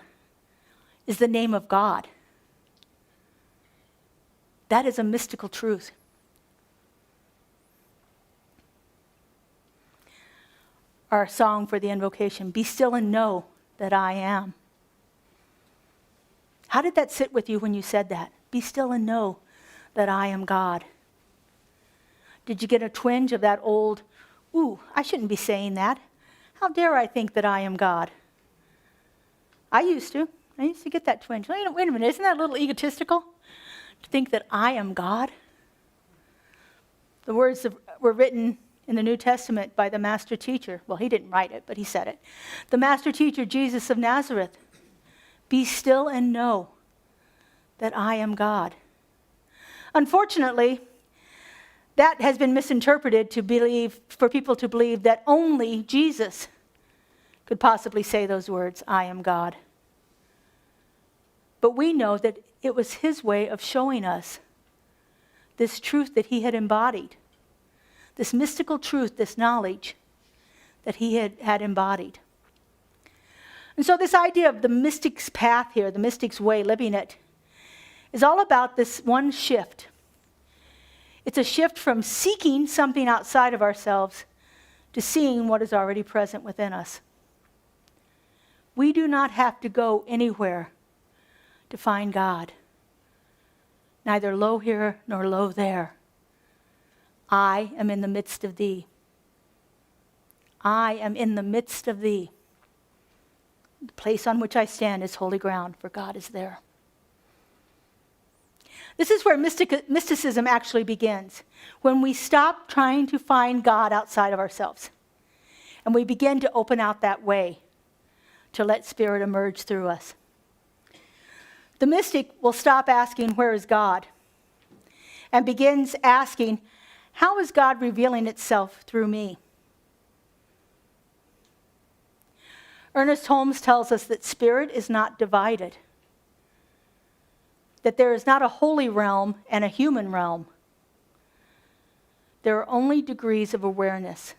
is the name of God. That is a mystical truth. Our song for the invocation, be still and know that I am. How did that sit with you when you said that? Be still and know that I am God. Did you get a twinge of that old, ooh, I shouldn't be saying that. How dare I think that I am God? I used to get that twinge. Wait a minute, isn't that a little egotistical? To think that I am God? The words were written in the New Testament by the master teacher. Well, he didn't write it, but he said it. The master teacher, Jesus of Nazareth. Be still and know that I am God. Unfortunately, that has been misinterpreted for people to believe that only Jesus could possibly say those words, I am God. But we know that it was his way of showing us this truth that he had embodied, this mystical truth, this knowledge that he had embodied. And so this idea of the mystic's path here, the mystic's way, living it, is all about this one shift. It's a shift from seeking something outside of ourselves to seeing what is already present within us. We do not have to go anywhere to find God. Neither lo here nor lo there. I am in the midst of thee. I am in the midst of thee. The place on which I stand is holy ground, for God is there. This is where mysticism actually begins, when we stop trying to find God outside of ourselves, and we begin to open out that way to let Spirit emerge through us. The mystic will stop asking, where is God? And begins asking, how is God revealing itself through me? Ernest Holmes tells us that spirit is not divided, that there is not a holy realm and a human realm. There are only degrees of awareness.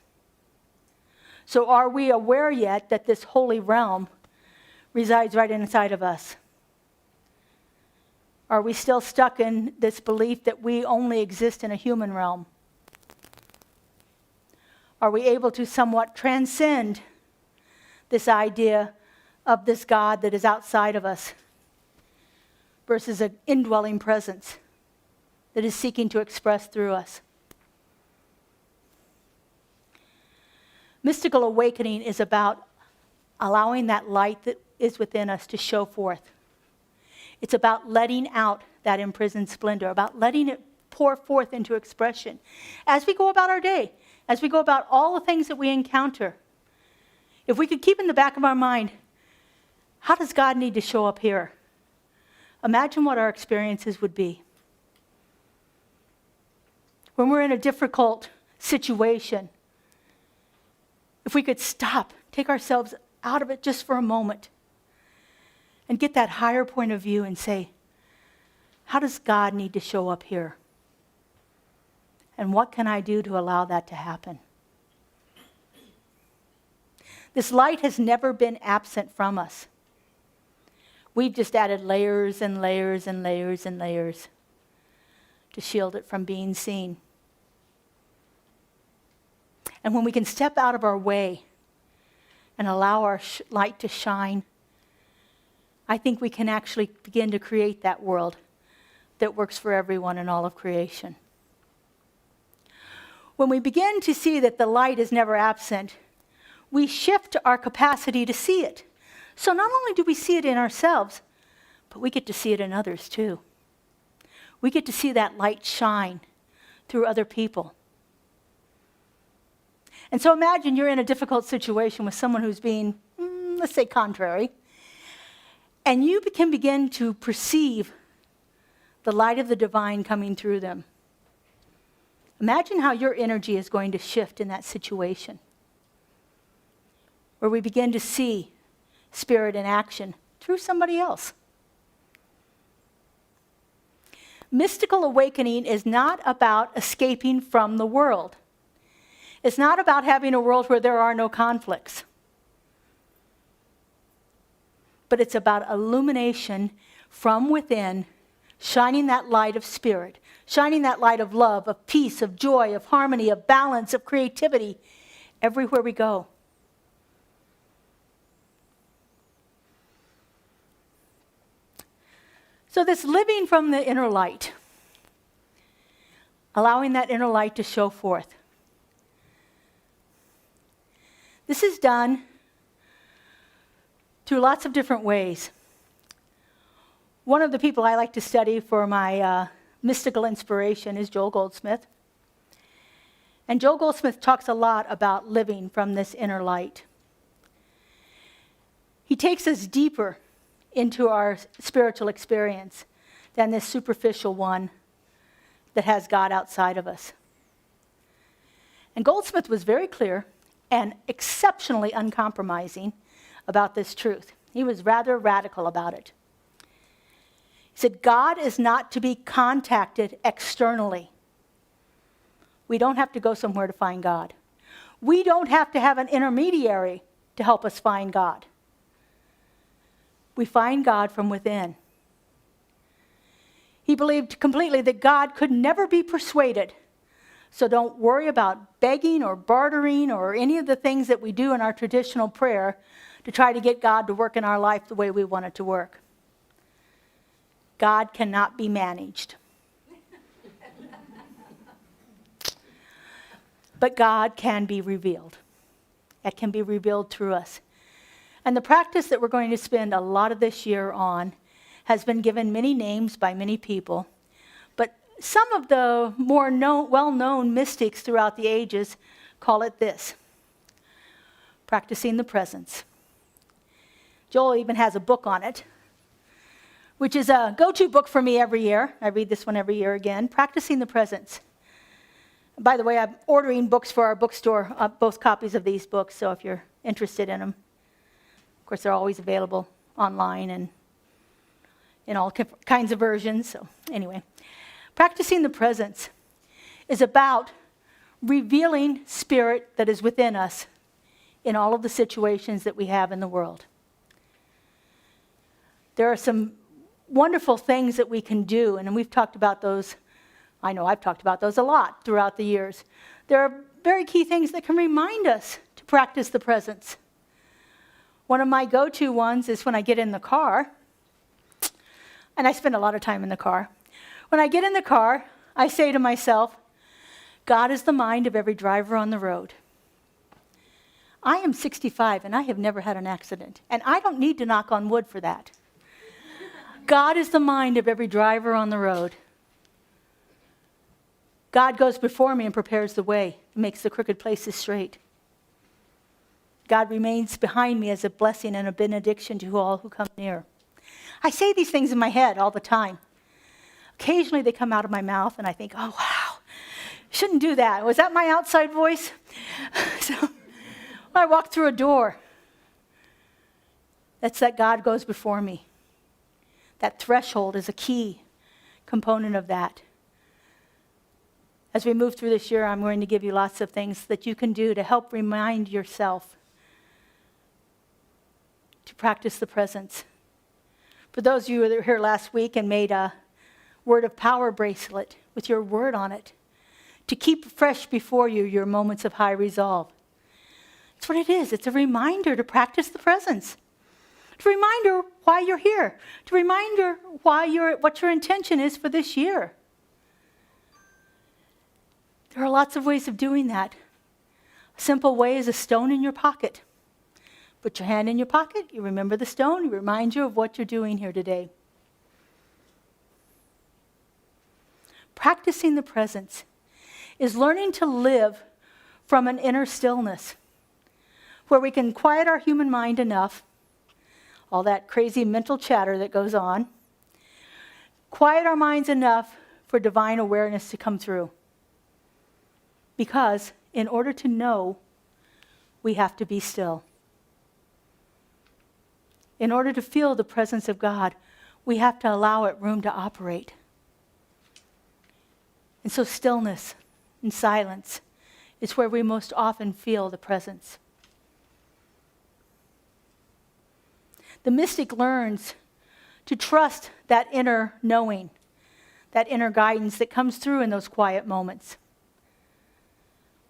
So are we aware yet that this holy realm resides right inside of us? Are we still stuck in this belief that we only exist in a human realm? Are we able to somewhat transcend this idea of this God that is outside of us versus an indwelling presence that is seeking to express through us? Mystical awakening is about allowing that light that is within us to show forth. It's about letting out that imprisoned splendor, about letting it pour forth into expression as we go about our day, as we go about all the things that we encounter. If we could keep in the back of our mind, how does God need to show up here? Imagine what our experiences would be. When we're in a difficult situation, if we could stop, take ourselves out of it just for a moment, and get that higher point of view and say, how does God need to show up here? And what can I do to allow that to happen? This light has never been absent from us. We've just added layers and layers and layers and layers to shield it from being seen. And when we can step out of our way and allow our light to shine, I think we can actually begin to create that world that works for everyone in all of creation. When we begin to see that the light is never absent, we shift our capacity to see it. So not only do we see it in ourselves, but we get to see it in others too. We get to see that light shine through other people. And so imagine you're in a difficult situation with someone who's being, let's say, contrary, and you can begin to perceive the light of the divine coming through them. Imagine how your energy is going to shift in that situation. where we begin to see Spirit in action through somebody else. Mystical awakening is not about escaping from the world. It's not about having a world where there are no conflicts. But it's about illumination from within, shining that light of Spirit, shining that light of love, of peace, of joy, of harmony, of balance, of creativity, everywhere we go. So this living from the inner light, allowing that inner light to show forth. This is done through lots of different ways. One of the people I like to study for my mystical inspiration is Joel Goldsmith. And Joel Goldsmith talks a lot about living from this inner light. He takes us deeper into our spiritual experience than this superficial one that has God outside of us. And Goldsmith was very clear and exceptionally uncompromising about this truth. He was rather radical about it. He said, God is not to be contacted externally. We don't have to go somewhere to find God. We don't have to have an intermediary to help us find God. We find God from within. He believed completely that God could never be persuaded. So don't worry about begging or bartering or any of the things that we do in our traditional prayer to try to get God to work in our life the way we want it to work. God cannot be managed. But God can be revealed. It can be revealed through us. And the practice that we're going to spend a lot of this year on has been given many names by many people. But some of the more well-known mystics throughout the ages call it this: practicing the presence. Joel even has a book on it, which is a go-to book for me every year. I read this one every year again, Practicing the Presence. By the way, I'm ordering books for our bookstore, both copies of these books, so if you're interested in them. Of course, they're always available online and in all kinds of versions. So anyway, Practicing the Presence is about revealing Spirit that is within us in all of the situations that we have in the world. There are some wonderful things that we can do, and we've talked about those. I know I've talked about those a lot throughout the years. There are very key things that can remind us to practice the presence. One of my go-to ones is when I get in the car, and I spend a lot of time in the car. When I get in the car, I say to myself, God is the mind of every driver on the road. I am 65 and I have never had an accident, and I don't need to knock on wood for that. God is the mind of every driver on the road. God goes before me and prepares the way, makes the crooked places straight. God remains behind me as a blessing and a benediction to all who come near. I say these things in my head all the time. Occasionally they come out of my mouth and I think, oh, wow, shouldn't do that. Was that my outside voice? So when I walk through a door, that's that God goes before me. That threshold is a key component of that. As we move through this year, I'm going to give you lots of things that you can do to help remind yourself to practice the presence. For those of you that were here last week and made a word of power bracelet with your word on it, to keep fresh before you your moments of high resolve. That's what it is. It's a reminder to practice the presence. It's a reminder why you're here. It's a reminder what your intention is for this year. There are lots of ways of doing that. A simple way is a stone in your pocket. Put your hand in your pocket, you remember the stone, it reminds you of what you're doing here today. Practicing the presence is learning to live from an inner stillness where we can quiet our human mind enough, all that crazy mental chatter that goes on, quiet our minds enough for divine awareness to come through. Because in order to know, we have to be still. In order to feel the presence of God, we have to allow it room to operate. And so stillness and silence is where we most often feel the presence. The mystic learns to trust that inner knowing, that inner guidance that comes through in those quiet moments.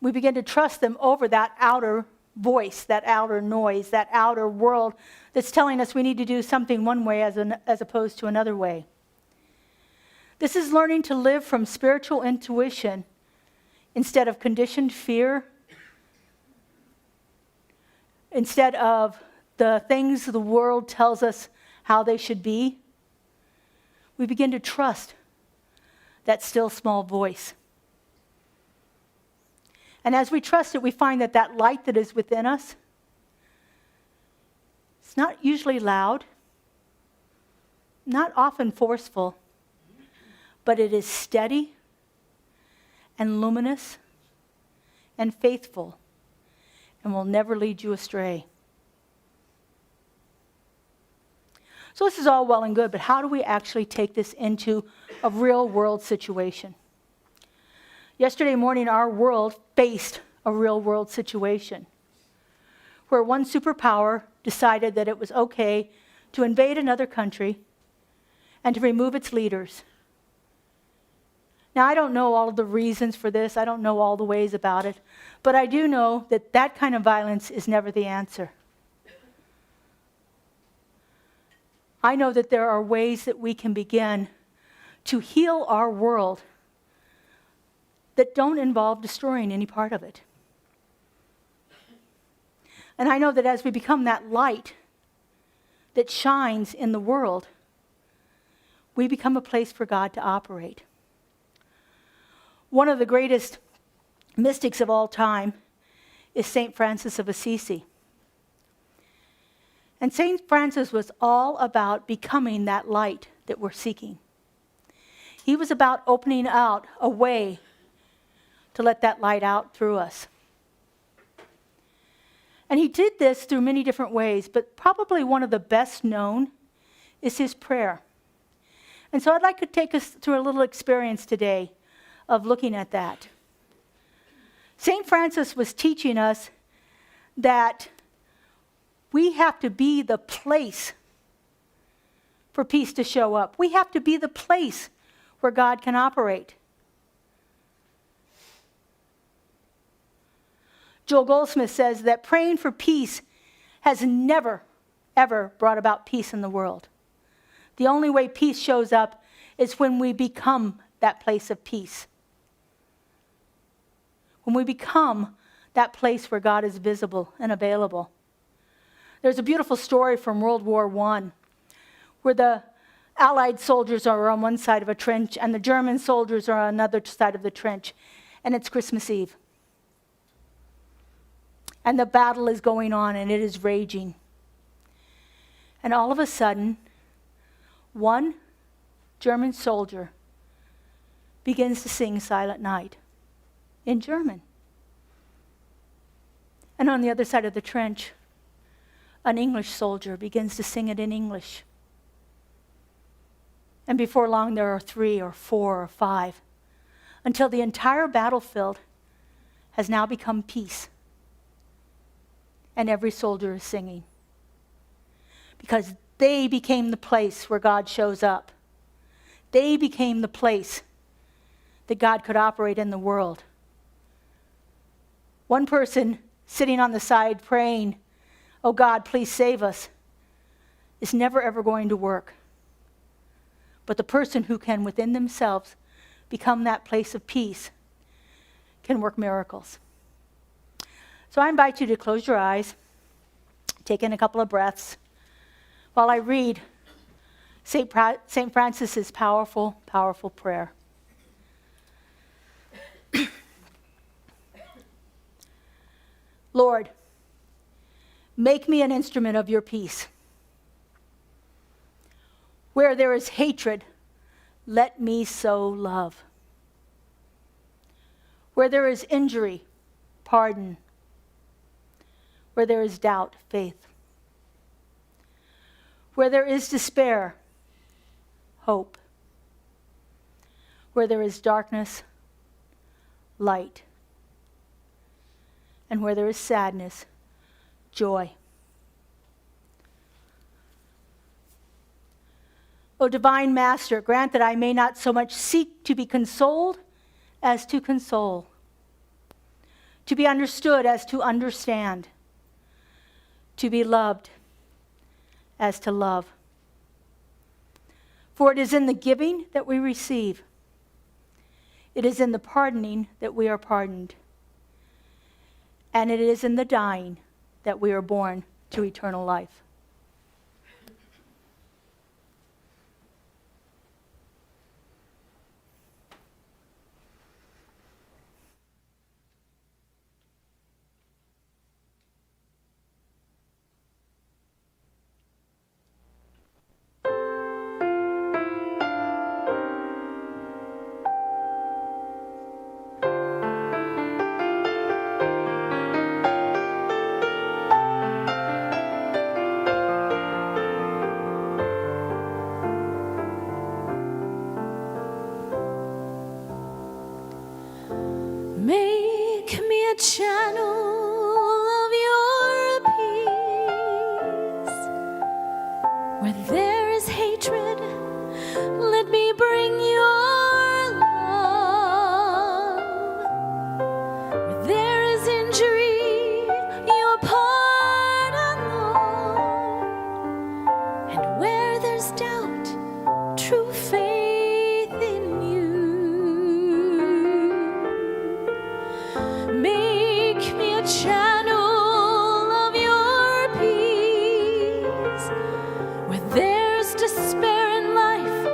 We begin to trust them over that outer voice, that outer noise, that outer world that's telling us we need to do something one way as opposed to another way. This is learning to live from spiritual intuition instead of conditioned fear, instead of the things the world tells us how they should be. We begin to trust that still small voice. And as we trust it, we find that that light that is within us, it's not usually loud, not often forceful, but it is steady and luminous and faithful and will never lead you astray. So this is all well and good, but how do we actually take this into a real world situation? Yesterday morning, our world faced a real world situation where one superpower decided that it was okay to invade another country and to remove its leaders. Now, I don't know all of the reasons for this. I don't know all the ways about it. But I do know that that kind of violence is never the answer. I know that there are ways that we can begin to heal our world that don't involve destroying any part of it. And I know that as we become that light that shines in the world, we become a place for God to operate. One of the greatest mystics of all time is St. Francis of Assisi. And St. Francis was all about becoming that light that we're seeking. He was about opening out a way to let that light out through us. And he did this through many different ways, but probably one of the best known is his prayer. And so I'd like to take us through a little experience today of looking at that. St. Francis was teaching us that we have to be the place for peace to show up. We have to be the place where God can operate. Joel Goldsmith says that praying for peace has never, ever brought about peace in the world. The only way peace shows up is when we become that place of peace. When we become that place where God is visible and available. There's a beautiful story from World War I where the Allied soldiers are on one side of a trench and the German soldiers are on another side of the trench. And it's Christmas Eve. And the battle is going on and it is raging. And all of a sudden, one German soldier begins to sing Silent Night in German. And on the other side of the trench, an English soldier begins to sing it in English. And before long, there are 3 or 4 or 5, until the entire battlefield has now become peace. And every soldier is singing. Because they became the place where God shows up. They became the place that God could operate in the world. One person sitting on the side praying, "Oh God, please save us," is never ever going to work. But the person who can within themselves become that place of peace can work miracles. So I invite you to close your eyes, take in a couple of breaths, while I read St. Francis's powerful, powerful prayer. Lord, make me an instrument of your peace. Where there is hatred, let me sow love. Where there is injury, pardon. Where there is doubt, faith. Where there is despair, hope. Where there is darkness, light. And where there is sadness, joy. O divine Master, grant that I may not so much seek to be consoled as to console, to be understood as to understand, to be loved as to love. For it is in the giving that we receive. It is in the pardoning that we are pardoned. And it is in the dying that we are born to eternal life. Make me a channel of your peace. Where there is hatred, let me bring your love. Where there is injury, your pardon, Lord. And where there's doubt, true faith in you. Make me a channel of your peace. Where there's despair in life,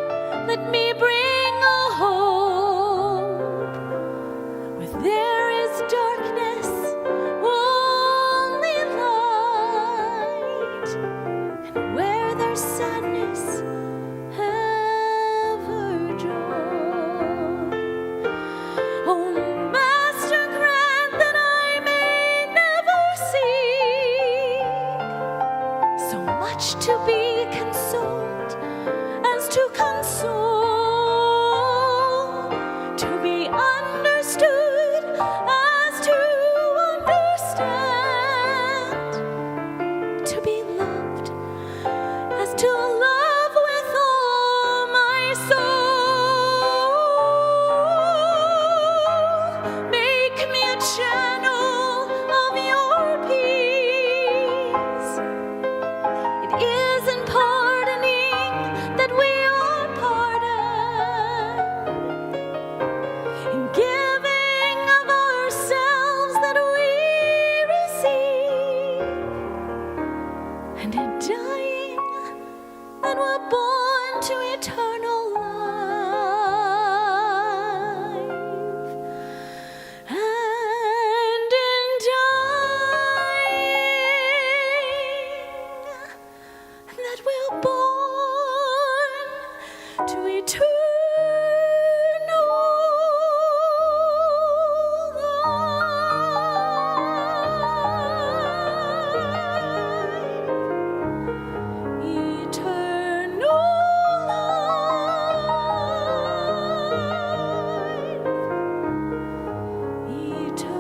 let me bring a hope. Where there is darkness, only light. And where there's sadness, ever joy. Oh, Master, grant that I may never seek so much to be consoled as to console, to be understood as to understand, to be loved as to love with all my soul. Make me a channel of your peace. It is in pardoning that we are pardoned, in giving of ourselves that we receive, and in dying that we're born to eternal life. And in dying that we're born to eternal life. Eternal life. Eternal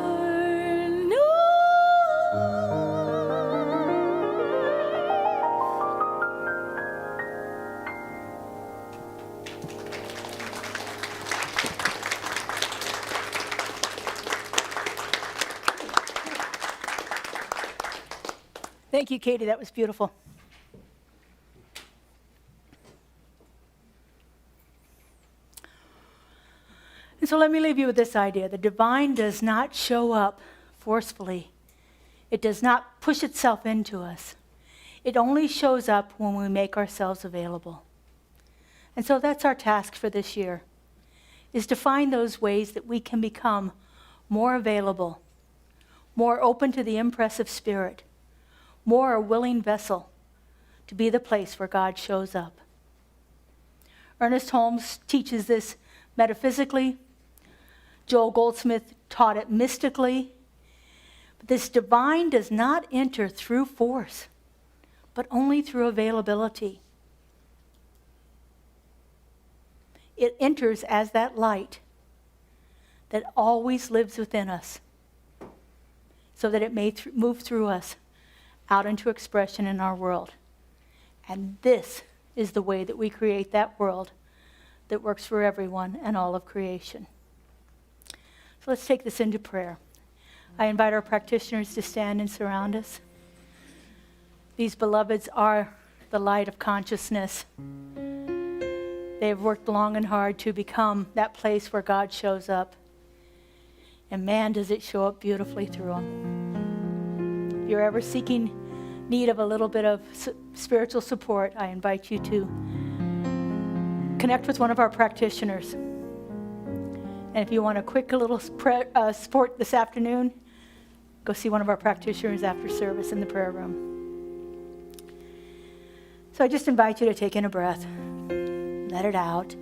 Thank you, Katie. That was beautiful. And so let me leave you with this idea. The divine does not show up forcefully. It does not push itself into us. It only shows up when we make ourselves available. And so that's our task for this year, is to find those ways that we can become more available, more open to the impressive Spirit, more a willing vessel to be the place where God shows up. Ernest Holmes teaches this metaphysically. Joel Goldsmith taught it mystically. But this divine does not enter through force, but only through availability. It enters as that light that always lives within us, so that it may move through us out into expression in our world. And this is the way that we create that world that works for everyone and all of creation. So let's take this into prayer. I invite our practitioners to stand and surround us. These beloveds are the light of consciousness. They have worked long and hard to become that place where God shows up. And man, does it show up beautifully through them. If you're ever seeking need of a little bit of spiritual support, I invite you to connect with one of our practitioners. And if you want a quick little support this afternoon, go see one of our practitioners after service in the prayer room. So I just invite you to take in a breath. Let it out.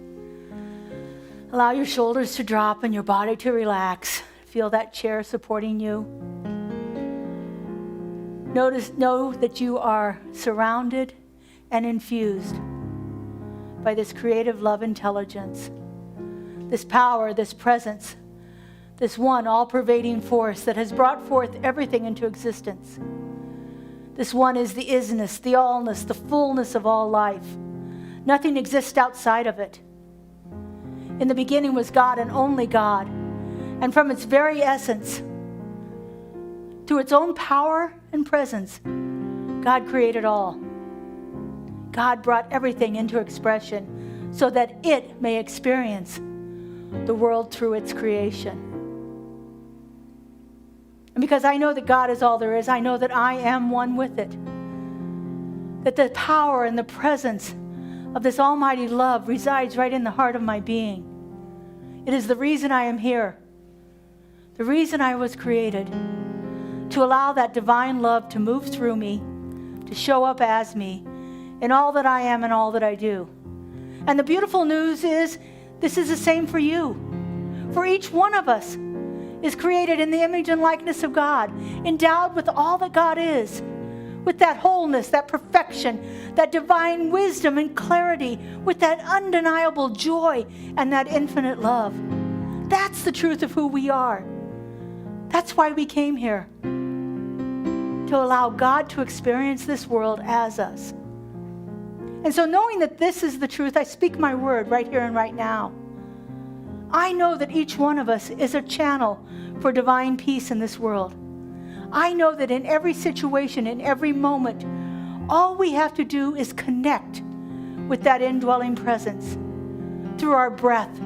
Allow your shoulders to drop and your body to relax. Feel that chair supporting you. Know that you are surrounded and infused by this creative love intelligence, this power, this presence, this one all-pervading force that has brought forth everything into existence. This one is the isness, the allness, the fullness of all life. Nothing exists outside of it. In the beginning was God and only God. And from its very essence, through its own power and presence, God created all. God brought everything into expression so that it may experience the world through its creation. And because I know that God is all there is, I know that I am one with it. That the power and the presence of this almighty love resides right in the heart of my being. It is the reason I am here. The reason I was created, to allow that divine love to move through me, to show up as me in all that I am and all that I do. And the beautiful news is, this is the same for you. For each one of us is created in the image and likeness of God, endowed with all that God is, with that wholeness, that perfection, that divine wisdom and clarity, with that undeniable joy and that infinite love. That's the truth of who we are. That's why we came here, to allow God to experience this world as us. And so knowing that this is the truth, I speak my word right here and right now. I know that each one of us is a channel for divine peace in this world. I know that in every situation, in every moment, all we have to do is connect with that indwelling presence through our breath,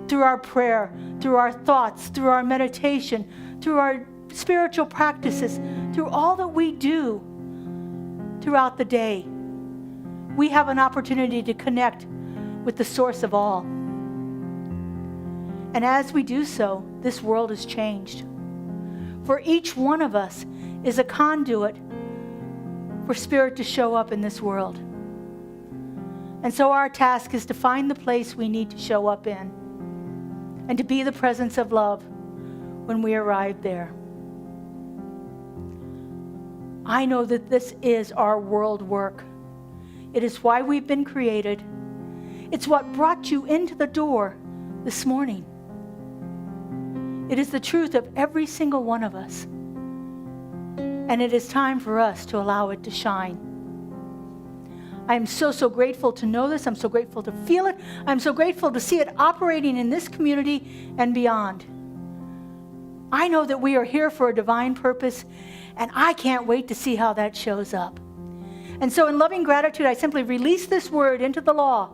through our prayer, through our thoughts, through our meditation, through our spiritual practices, through all that we do throughout the day. We have an opportunity to connect with the source of all. And as we do so, this world is changed. For each one of us is a conduit for spirit to show up in this world. And so our task is to find the place we need to show up in and to be the presence of love when we arrive there. I know that this is our world work. It is why we've been created. It's what brought you into the door this morning. It is the truth of every single one of us. And it is time for us to allow it to shine. I am so grateful to know this. I'm so grateful to feel it. I'm so grateful to see it operating in this community and beyond. I know that we are here for a divine purpose, and I can't wait to see how that shows up. And so in loving gratitude, I simply release this word into the law,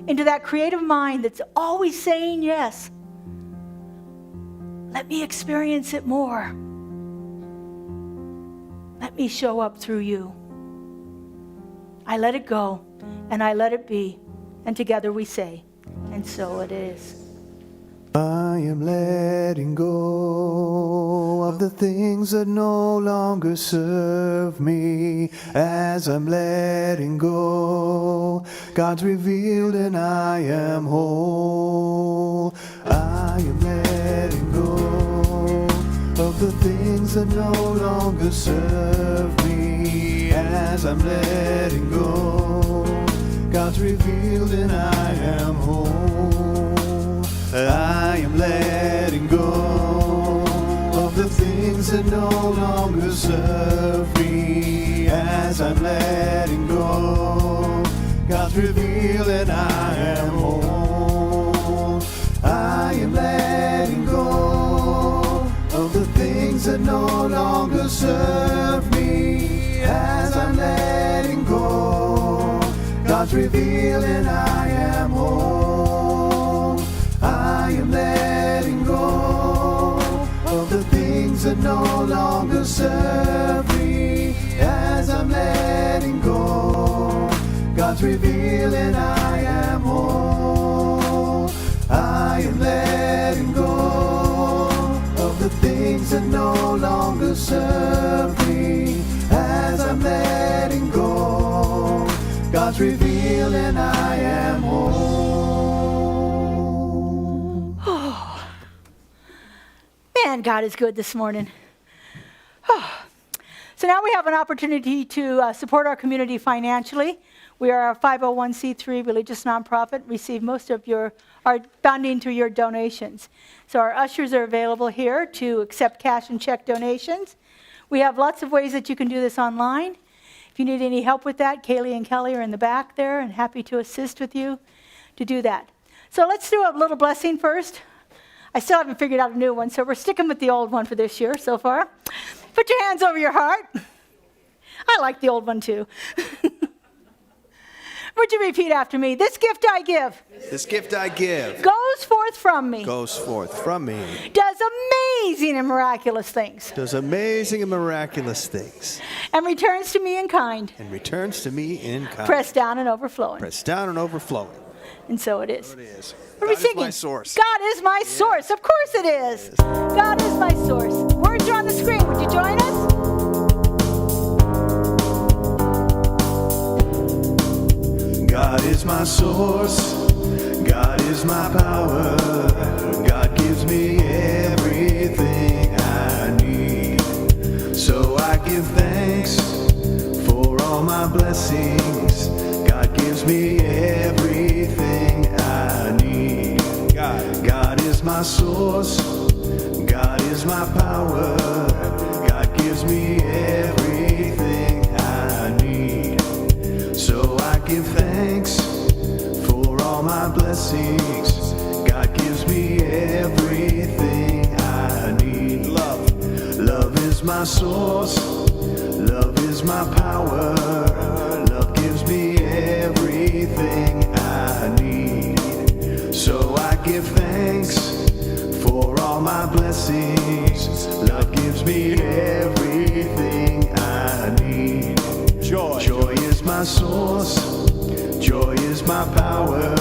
into that creative mind that's always saying yes. Let me experience it more. Let me show up through you. I let it go, and I let it be, and together we say, and so it is. I am letting go of the things that no longer serve me. As I'm letting go, God's revealed and I am whole. I am letting go of the things that no longer serve me. me as I'm letting go. God's revealed and I am whole. I am letting go of the things that no longer serve me. As I'm letting go, God's revealed and I am whole. I am letting go of the things that no longer serve me. As I'm letting go, God's revealed and I am whole. I am letting go of the things that no longer serve me. As I'm letting go, God's revealed and I am whole. I am letting go of the things that no longer serve me. As I'm letting go, God's revealed and I am whole. Man, God is good this morning. So now we have an opportunity to support our community financially. We are a 501c3 religious nonprofit, receive most of our funding through your donations. So our ushers are available here to accept cash and check donations. We have lots of ways that you can do this online. If you need any help with that, Kaylee and Kelly are in the back there and happy to assist with you to do that. So let's do a little blessing first. I still haven't figured out a new one, so we're sticking with the old one for this year so far. Put your hands over your heart. I like the old one too. Would you repeat after me? This gift I give. This gift I give Goes forth from me. goes forth from me. Does amazing and miraculous things. Does amazing and miraculous things. And returns to me in kind. And returns to me in kind. Pressed down and overflowing. Pressed down and overflowing. And so it is. It is. What are we God is singing? my source. God is my source. Of course it is. God is my source. Words are on the screen. Would you join us? God is my source. God is my power. God gives me everything I need. So I give thanks for all my blessings. God gives me everything I need. God is my source. God is my power. God gives me everything I need. So I give thanks for all my blessings. God gives me everything I need. Love is my source. Love is my power. Love gives me everything I need. So I give thanks for all my blessings. Love gives me everything I need. Joy is my source. Joy is my power.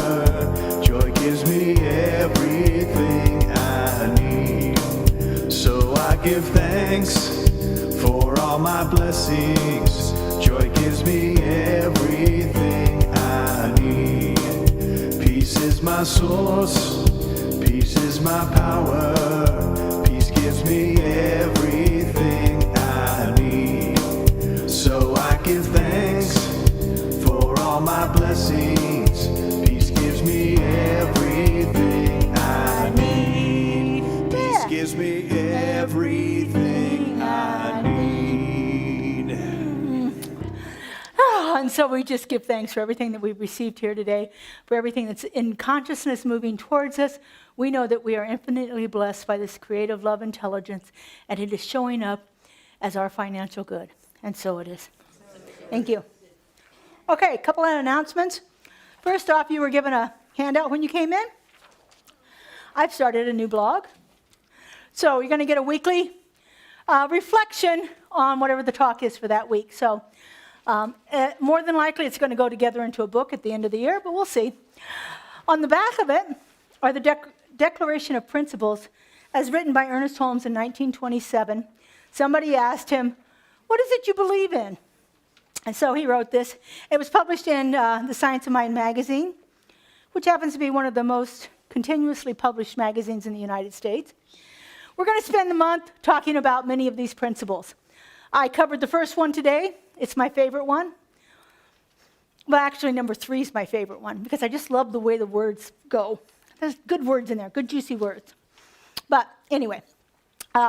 Joy gives me everything I need. So I give thanks for all my blessings. Joy gives me everything I need. Peace is my source. Peace is my power. Peace gives me everything I need. So I give thanks for all my blessings. Peace gives me everything I need. Peace gives me everything I need. And so we just give thanks for everything that we've received here today, for everything that's in consciousness moving towards us. We know that we are infinitely blessed by this creative love intelligence, and it is showing up as our financial good. And so it is. Thank you. Okay, a couple of announcements. First off, you were given a handout when you came in. I've started a new blog. So you're going to get a weekly reflection on whatever the talk is for that week. So more than likely, it's going to go together into a book at the end of the year, but we'll see. On the back of it are the Declaration of Principles, as written by Ernest Holmes in 1927. Somebody asked him, "What is it you believe in?" And so he wrote this. It was published in the Science of Mind magazine, which happens to be one of the most continuously published magazines in the United States. We're going to spend the month talking about many of these principles. I covered the first one today. It's my favorite one. Well, actually, number 3 is my favorite one because I just love the way the words go. There's good words in there, good juicy words. But anyway,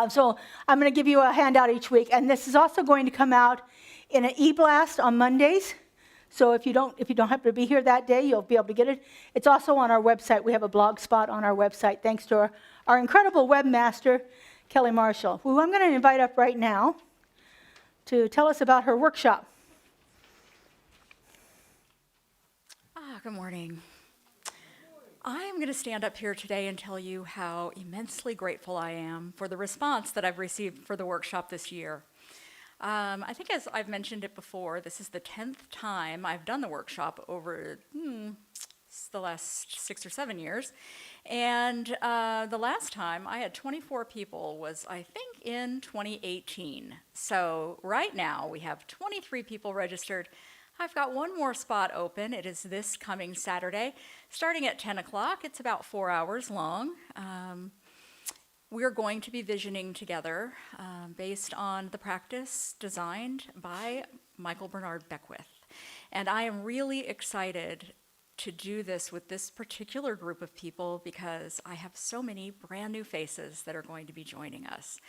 so I'm going to give you a handout each week, and this is also going to come out in an e-blast on Mondays. So if you don't happen to be here that day, you'll be able to get it. It's also on our website. We have a blog spot on our website, thanks to our incredible webmaster, Kelly Marshall, who I'm going to invite up right now to tell us about her workshop. Good morning. I am going to stand up here today and tell you how immensely grateful I am for the response that I've received for the workshop this year. I think as I've mentioned it before, this is the 10th time I've done the workshop over the last 6 or 7 years. And the last time I had 24 people was, I think, in 2018. So right now we have 23 people registered. I've got one more spot open. It is this coming Saturday, starting at 10 o'clock. It's about 4 hours long. We're going to be visioning together based on the practice designed by Michael Bernard Beckwith. And I am really excited to do this with this particular group of people because I have so many brand new faces that are going to be joining us,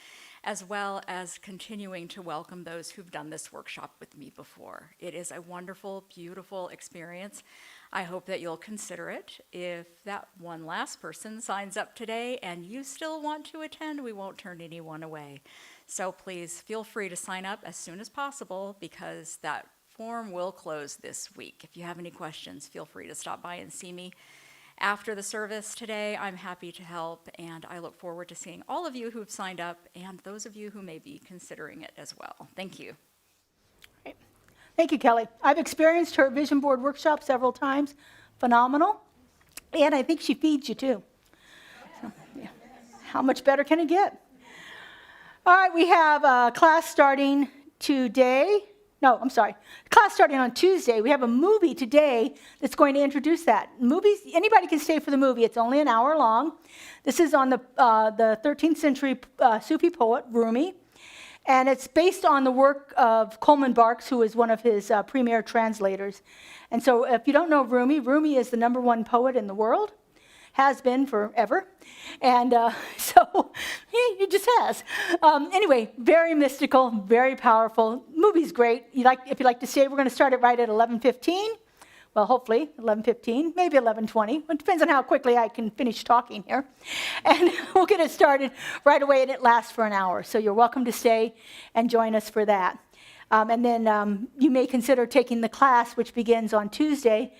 as well as continuing to welcome those who've done this workshop with me before. It is a wonderful, beautiful experience. I hope that you'll consider it. If that one last person signs up today and you still want to attend, we won't turn anyone away. So please feel free to sign up as soon as possible because that form will close this week. If you have any questions, feel free to stop by and see me after the service today. I'm happy to help, and I look forward to seeing all of you who've signed up and those of you who may be considering it as well. Thank you. Great. Thank you, Kelly. I've experienced her vision board workshop several times. Phenomenal. And I think she feeds you too. So, yeah. How much better can it get? All right, we have a class starting today. No, I'm sorry. Class starting on Tuesday. We have a movie today that's going to introduce that. Movies, anybody can stay for the movie. It's only an hour long. This is on the 13th century Sufi poet, Rumi. And it's based on the work of Coleman Barks, who is one of his premier translators. And so if you don't know Rumi, Rumi is the #1 poet in the world. Has been forever. And so he just has. Anyway, very mystical, very powerful. Movie's great. If you'd like to stay, we're going to start it right at 11:15. Well, hopefully 11:15, maybe 11:20. It depends on how quickly I can finish talking here. And we'll get it started right away, and it lasts for an hour. So you're welcome to stay and join us for that. And then you may consider taking the class, which begins on Tuesday,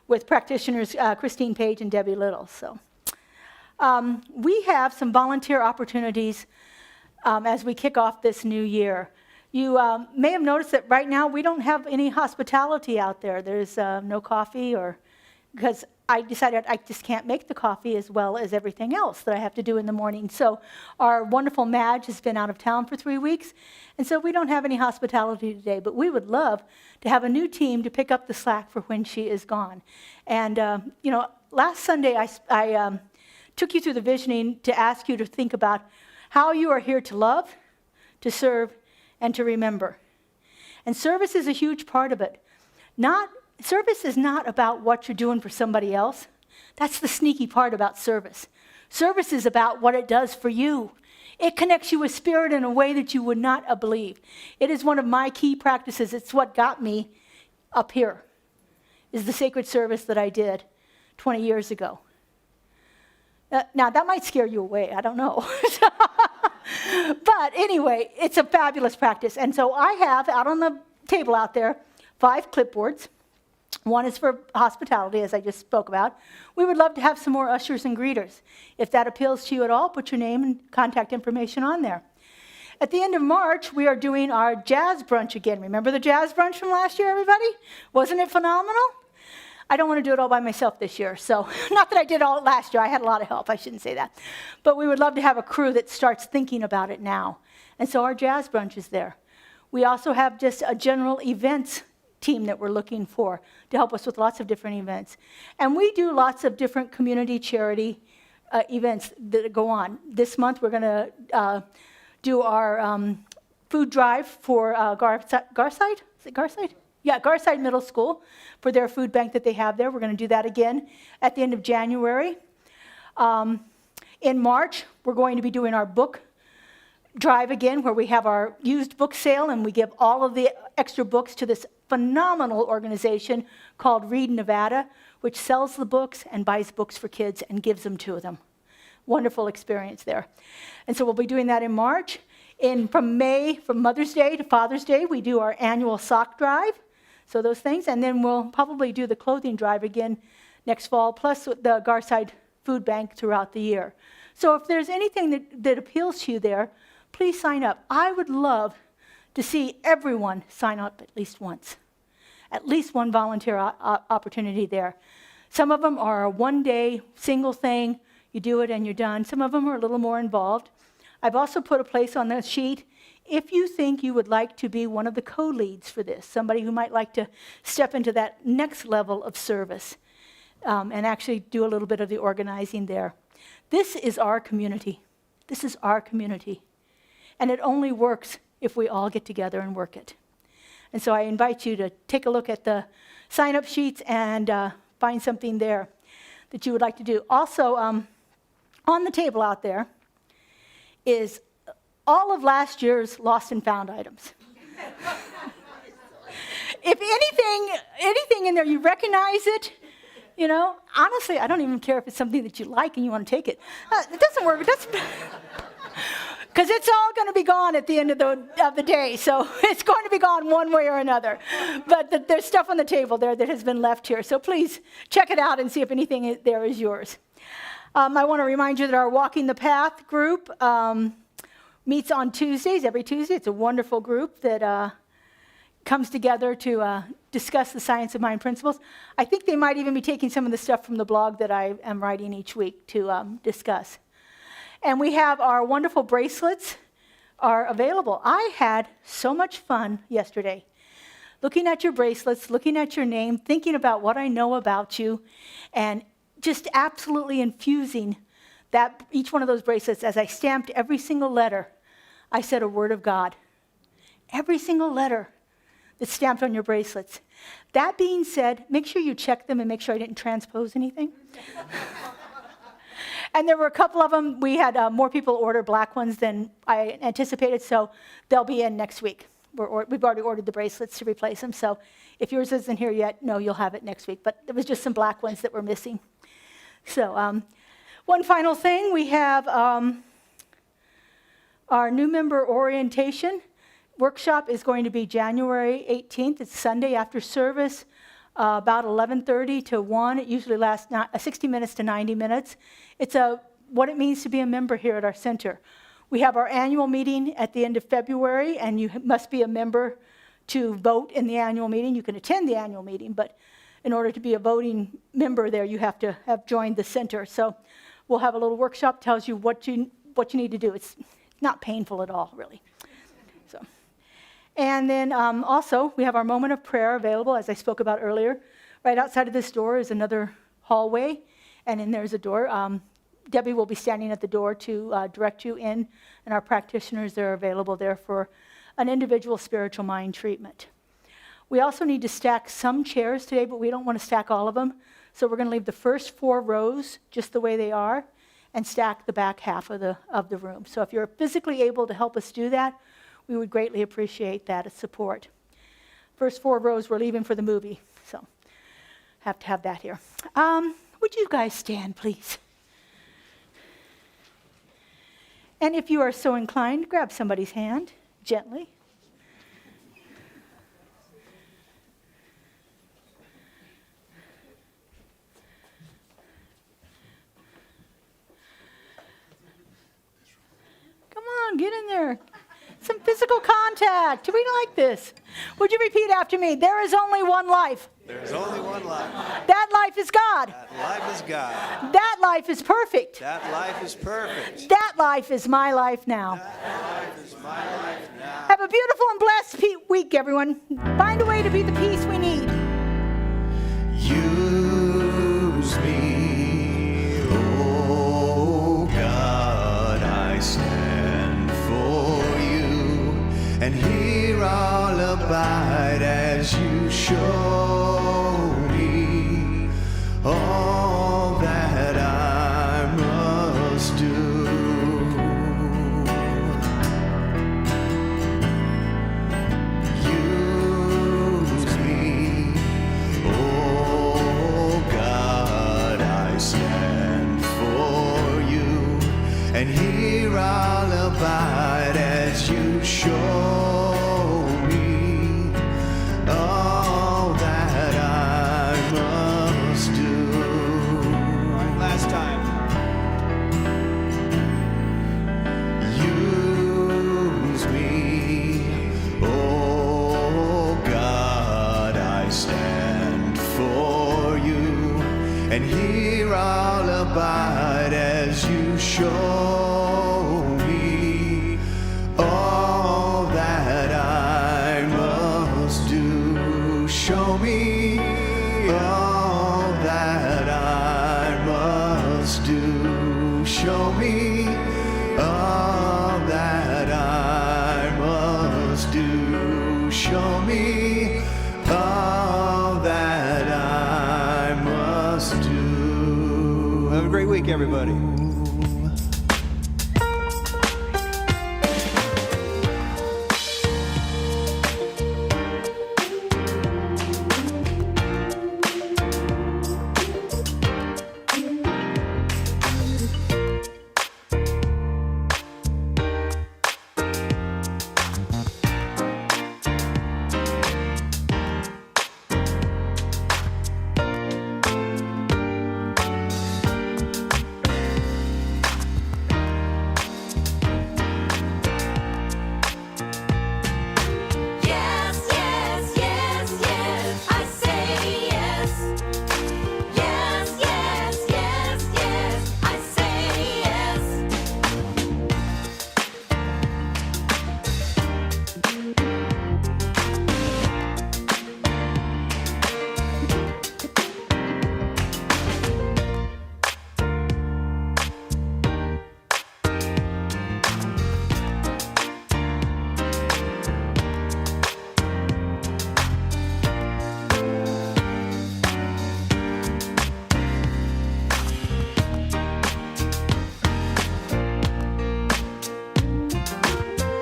with practitioners Christine Page and Debbie Little. So we have some volunteer opportunities as we kick off this new year. You may have noticed that right now we don't have any hospitality out there. There's no coffee, because I decided I just can't make the coffee as well as everything else that I have to do in the morning. So our wonderful Madge has been out of town for 3 weeks, and so we don't have any hospitality today, but we would love to have a new team to pick up the slack for when she is gone. And, last Sunday I took you through the visioning to ask you to think about how you are here to love, to serve, and to remember. And service is a huge part of it. Service is not about what you're doing for somebody else. That's the sneaky part about service. Service is about what it does for you. It connects you with spirit in a way that you would not believe. It is one of my key practices. It's what got me up here, is the sacred service that I did 20 years ago. Now, that might scare you away. I don't know. But anyway, it's a fabulous practice. And so I have out on the table out there 5 clipboards. One is for hospitality, as I just spoke about. We would love to have some more ushers and greeters. If that appeals to you at all, put your name and contact information on there. At the end of March, we are doing our jazz brunch again. Remember the jazz brunch from last year, everybody? Wasn't it phenomenal? I don't want to do it all by myself this year. So not that I did all last year. I had a lot of help. I shouldn't say that. But we would love to have a crew that starts thinking about it now. And so our jazz brunch is there. We also have just a general events team that we're looking for to help us with lots of different events. And we do lots of different community charity events that go on. This month we're going to do our food drive for Garside? Is it Garside? Yeah, Garside Middle School for their food bank that they have there. We're going to do that again at the end of January. In March, we're going to be doing our book drive again, where we have our used book sale, and we give all of the extra books to this phenomenal organization called Read Nevada, which sells the books and buys books for kids and gives them to them. Wonderful experience there. And so we'll be doing that in March. From Mother's Day to Father's Day, we do our annual sock drive, so those things. And then we'll probably do the clothing drive again next fall, plus the Garside Food Bank throughout the year. So if there's anything that appeals to you there, please sign up. I would love to see everyone sign up at least once. At least one volunteer opportunity there. Some of them are a one-day single thing. You do it and you're done. Some of them are a little more involved. I've also put a place on the sheet if you think you would like to be one of the co-leads for this, somebody who might like to step into that next level of service and actually do a little bit of the organizing there. This is our community. This is our community. And it only works if we all get together and work it. And so I invite you to take a look at the sign-up sheets and find something there that you would like to do. Also, on the table out there is all of last year's lost and found items. If anything in there, you recognize it, you know, honestly, I don't even care if it's something that you like and you want to take it. It doesn't work. Because it's all going to be gone at the end of the day, so it's going to be gone one way or another. But there's stuff on the table there that has been left here, so please check it out and see if anything there is yours. I want to remind you that our Walking the Path group meets on Tuesdays, every Tuesday. It's a wonderful group that comes together to discuss the science of mind principles. I think they might even be taking some of the stuff from the blog that I am writing each week to discuss. And we have our wonderful bracelets are available. I had so much fun yesterday looking at your bracelets, looking at your name, thinking about what I know about you, and just absolutely infusing each one of those bracelets. As I stamped every single letter, I said a word of God. Every single letter that's stamped on your bracelets. That being said, make sure you check them and make sure I didn't transpose anything. And there were a couple of them. We had more people order black ones than I anticipated, so they'll be in next week. We've already ordered the bracelets to replace them, so if yours isn't here yet, no, you'll have it next week. But there was just some black ones that were missing. So one final thing, we have our new member orientation workshop is going to be January 18th. It's Sunday after service. About 11:30 to 1. It usually lasts 60 minutes to 90 minutes. It's what it means to be a member here at our center. We have our annual meeting at the end of February, and you must be a member to vote in the annual meeting. You can attend the annual meeting, but in order to be a voting member there, you have to have joined the center. So we'll have a little workshop, tells you what you need to do. It's not painful at all, really. So. And then also, we have our moment of prayer available, as I spoke about earlier. Right outside of this door is another hallway, and then there's a door. Debbie will be standing at the door to direct you in, and our practitioners are available there for an individual spiritual mind treatment. We also need to stack some chairs today, but we don't want to stack all of them. So we're going to leave the first 4 rows just the way they are and stack the back half of the room. So if you're physically able to help us do that, we would greatly appreciate that as support. First 4 rows we're leaving for the movie, so have to have that here. Would you guys stand, please? And if you are so inclined, grab somebody's hand gently. Come on, get in there. Some physical contact. We like this. Would you repeat after me? There is only one life. There is only one life. That life is God. That life is God. That life is perfect. That life is perfect. That life is my life now. That life is my life now. Have a beautiful and blessed week, everyone. Find a way to be the peace we need. Use me, oh God, I stand for you. and here I'll abide as you show me all that I must do. Use me, oh God, I stand for you, and here I'll abide as you show me all that I must do. All right, last time. Use me, oh God, I stand for you, and here I'll abide as you show me all that I must do. Show me all that I must do. Show me all that I must do. Show me all that I must do. Have a great week, everybody. Yes, yes, yes, yes, I say yes. Yes, yes, yes, yes, I say yes.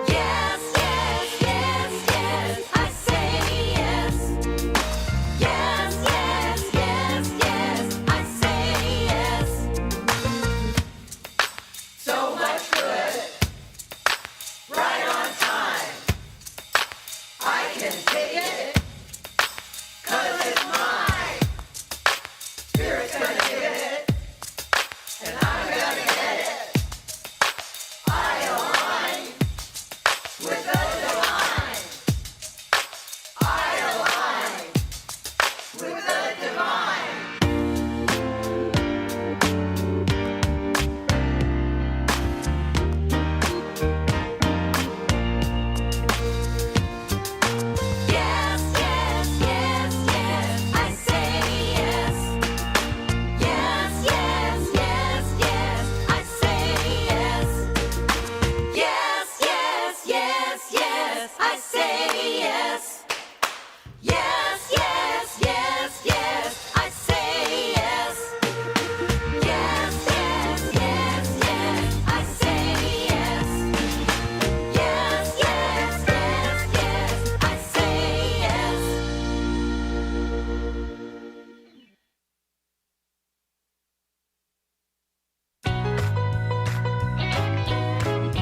Yes, yes, yes, yes, I say yes. Yes, yes, yes, yes, I say yes. So much good, right on time. I can take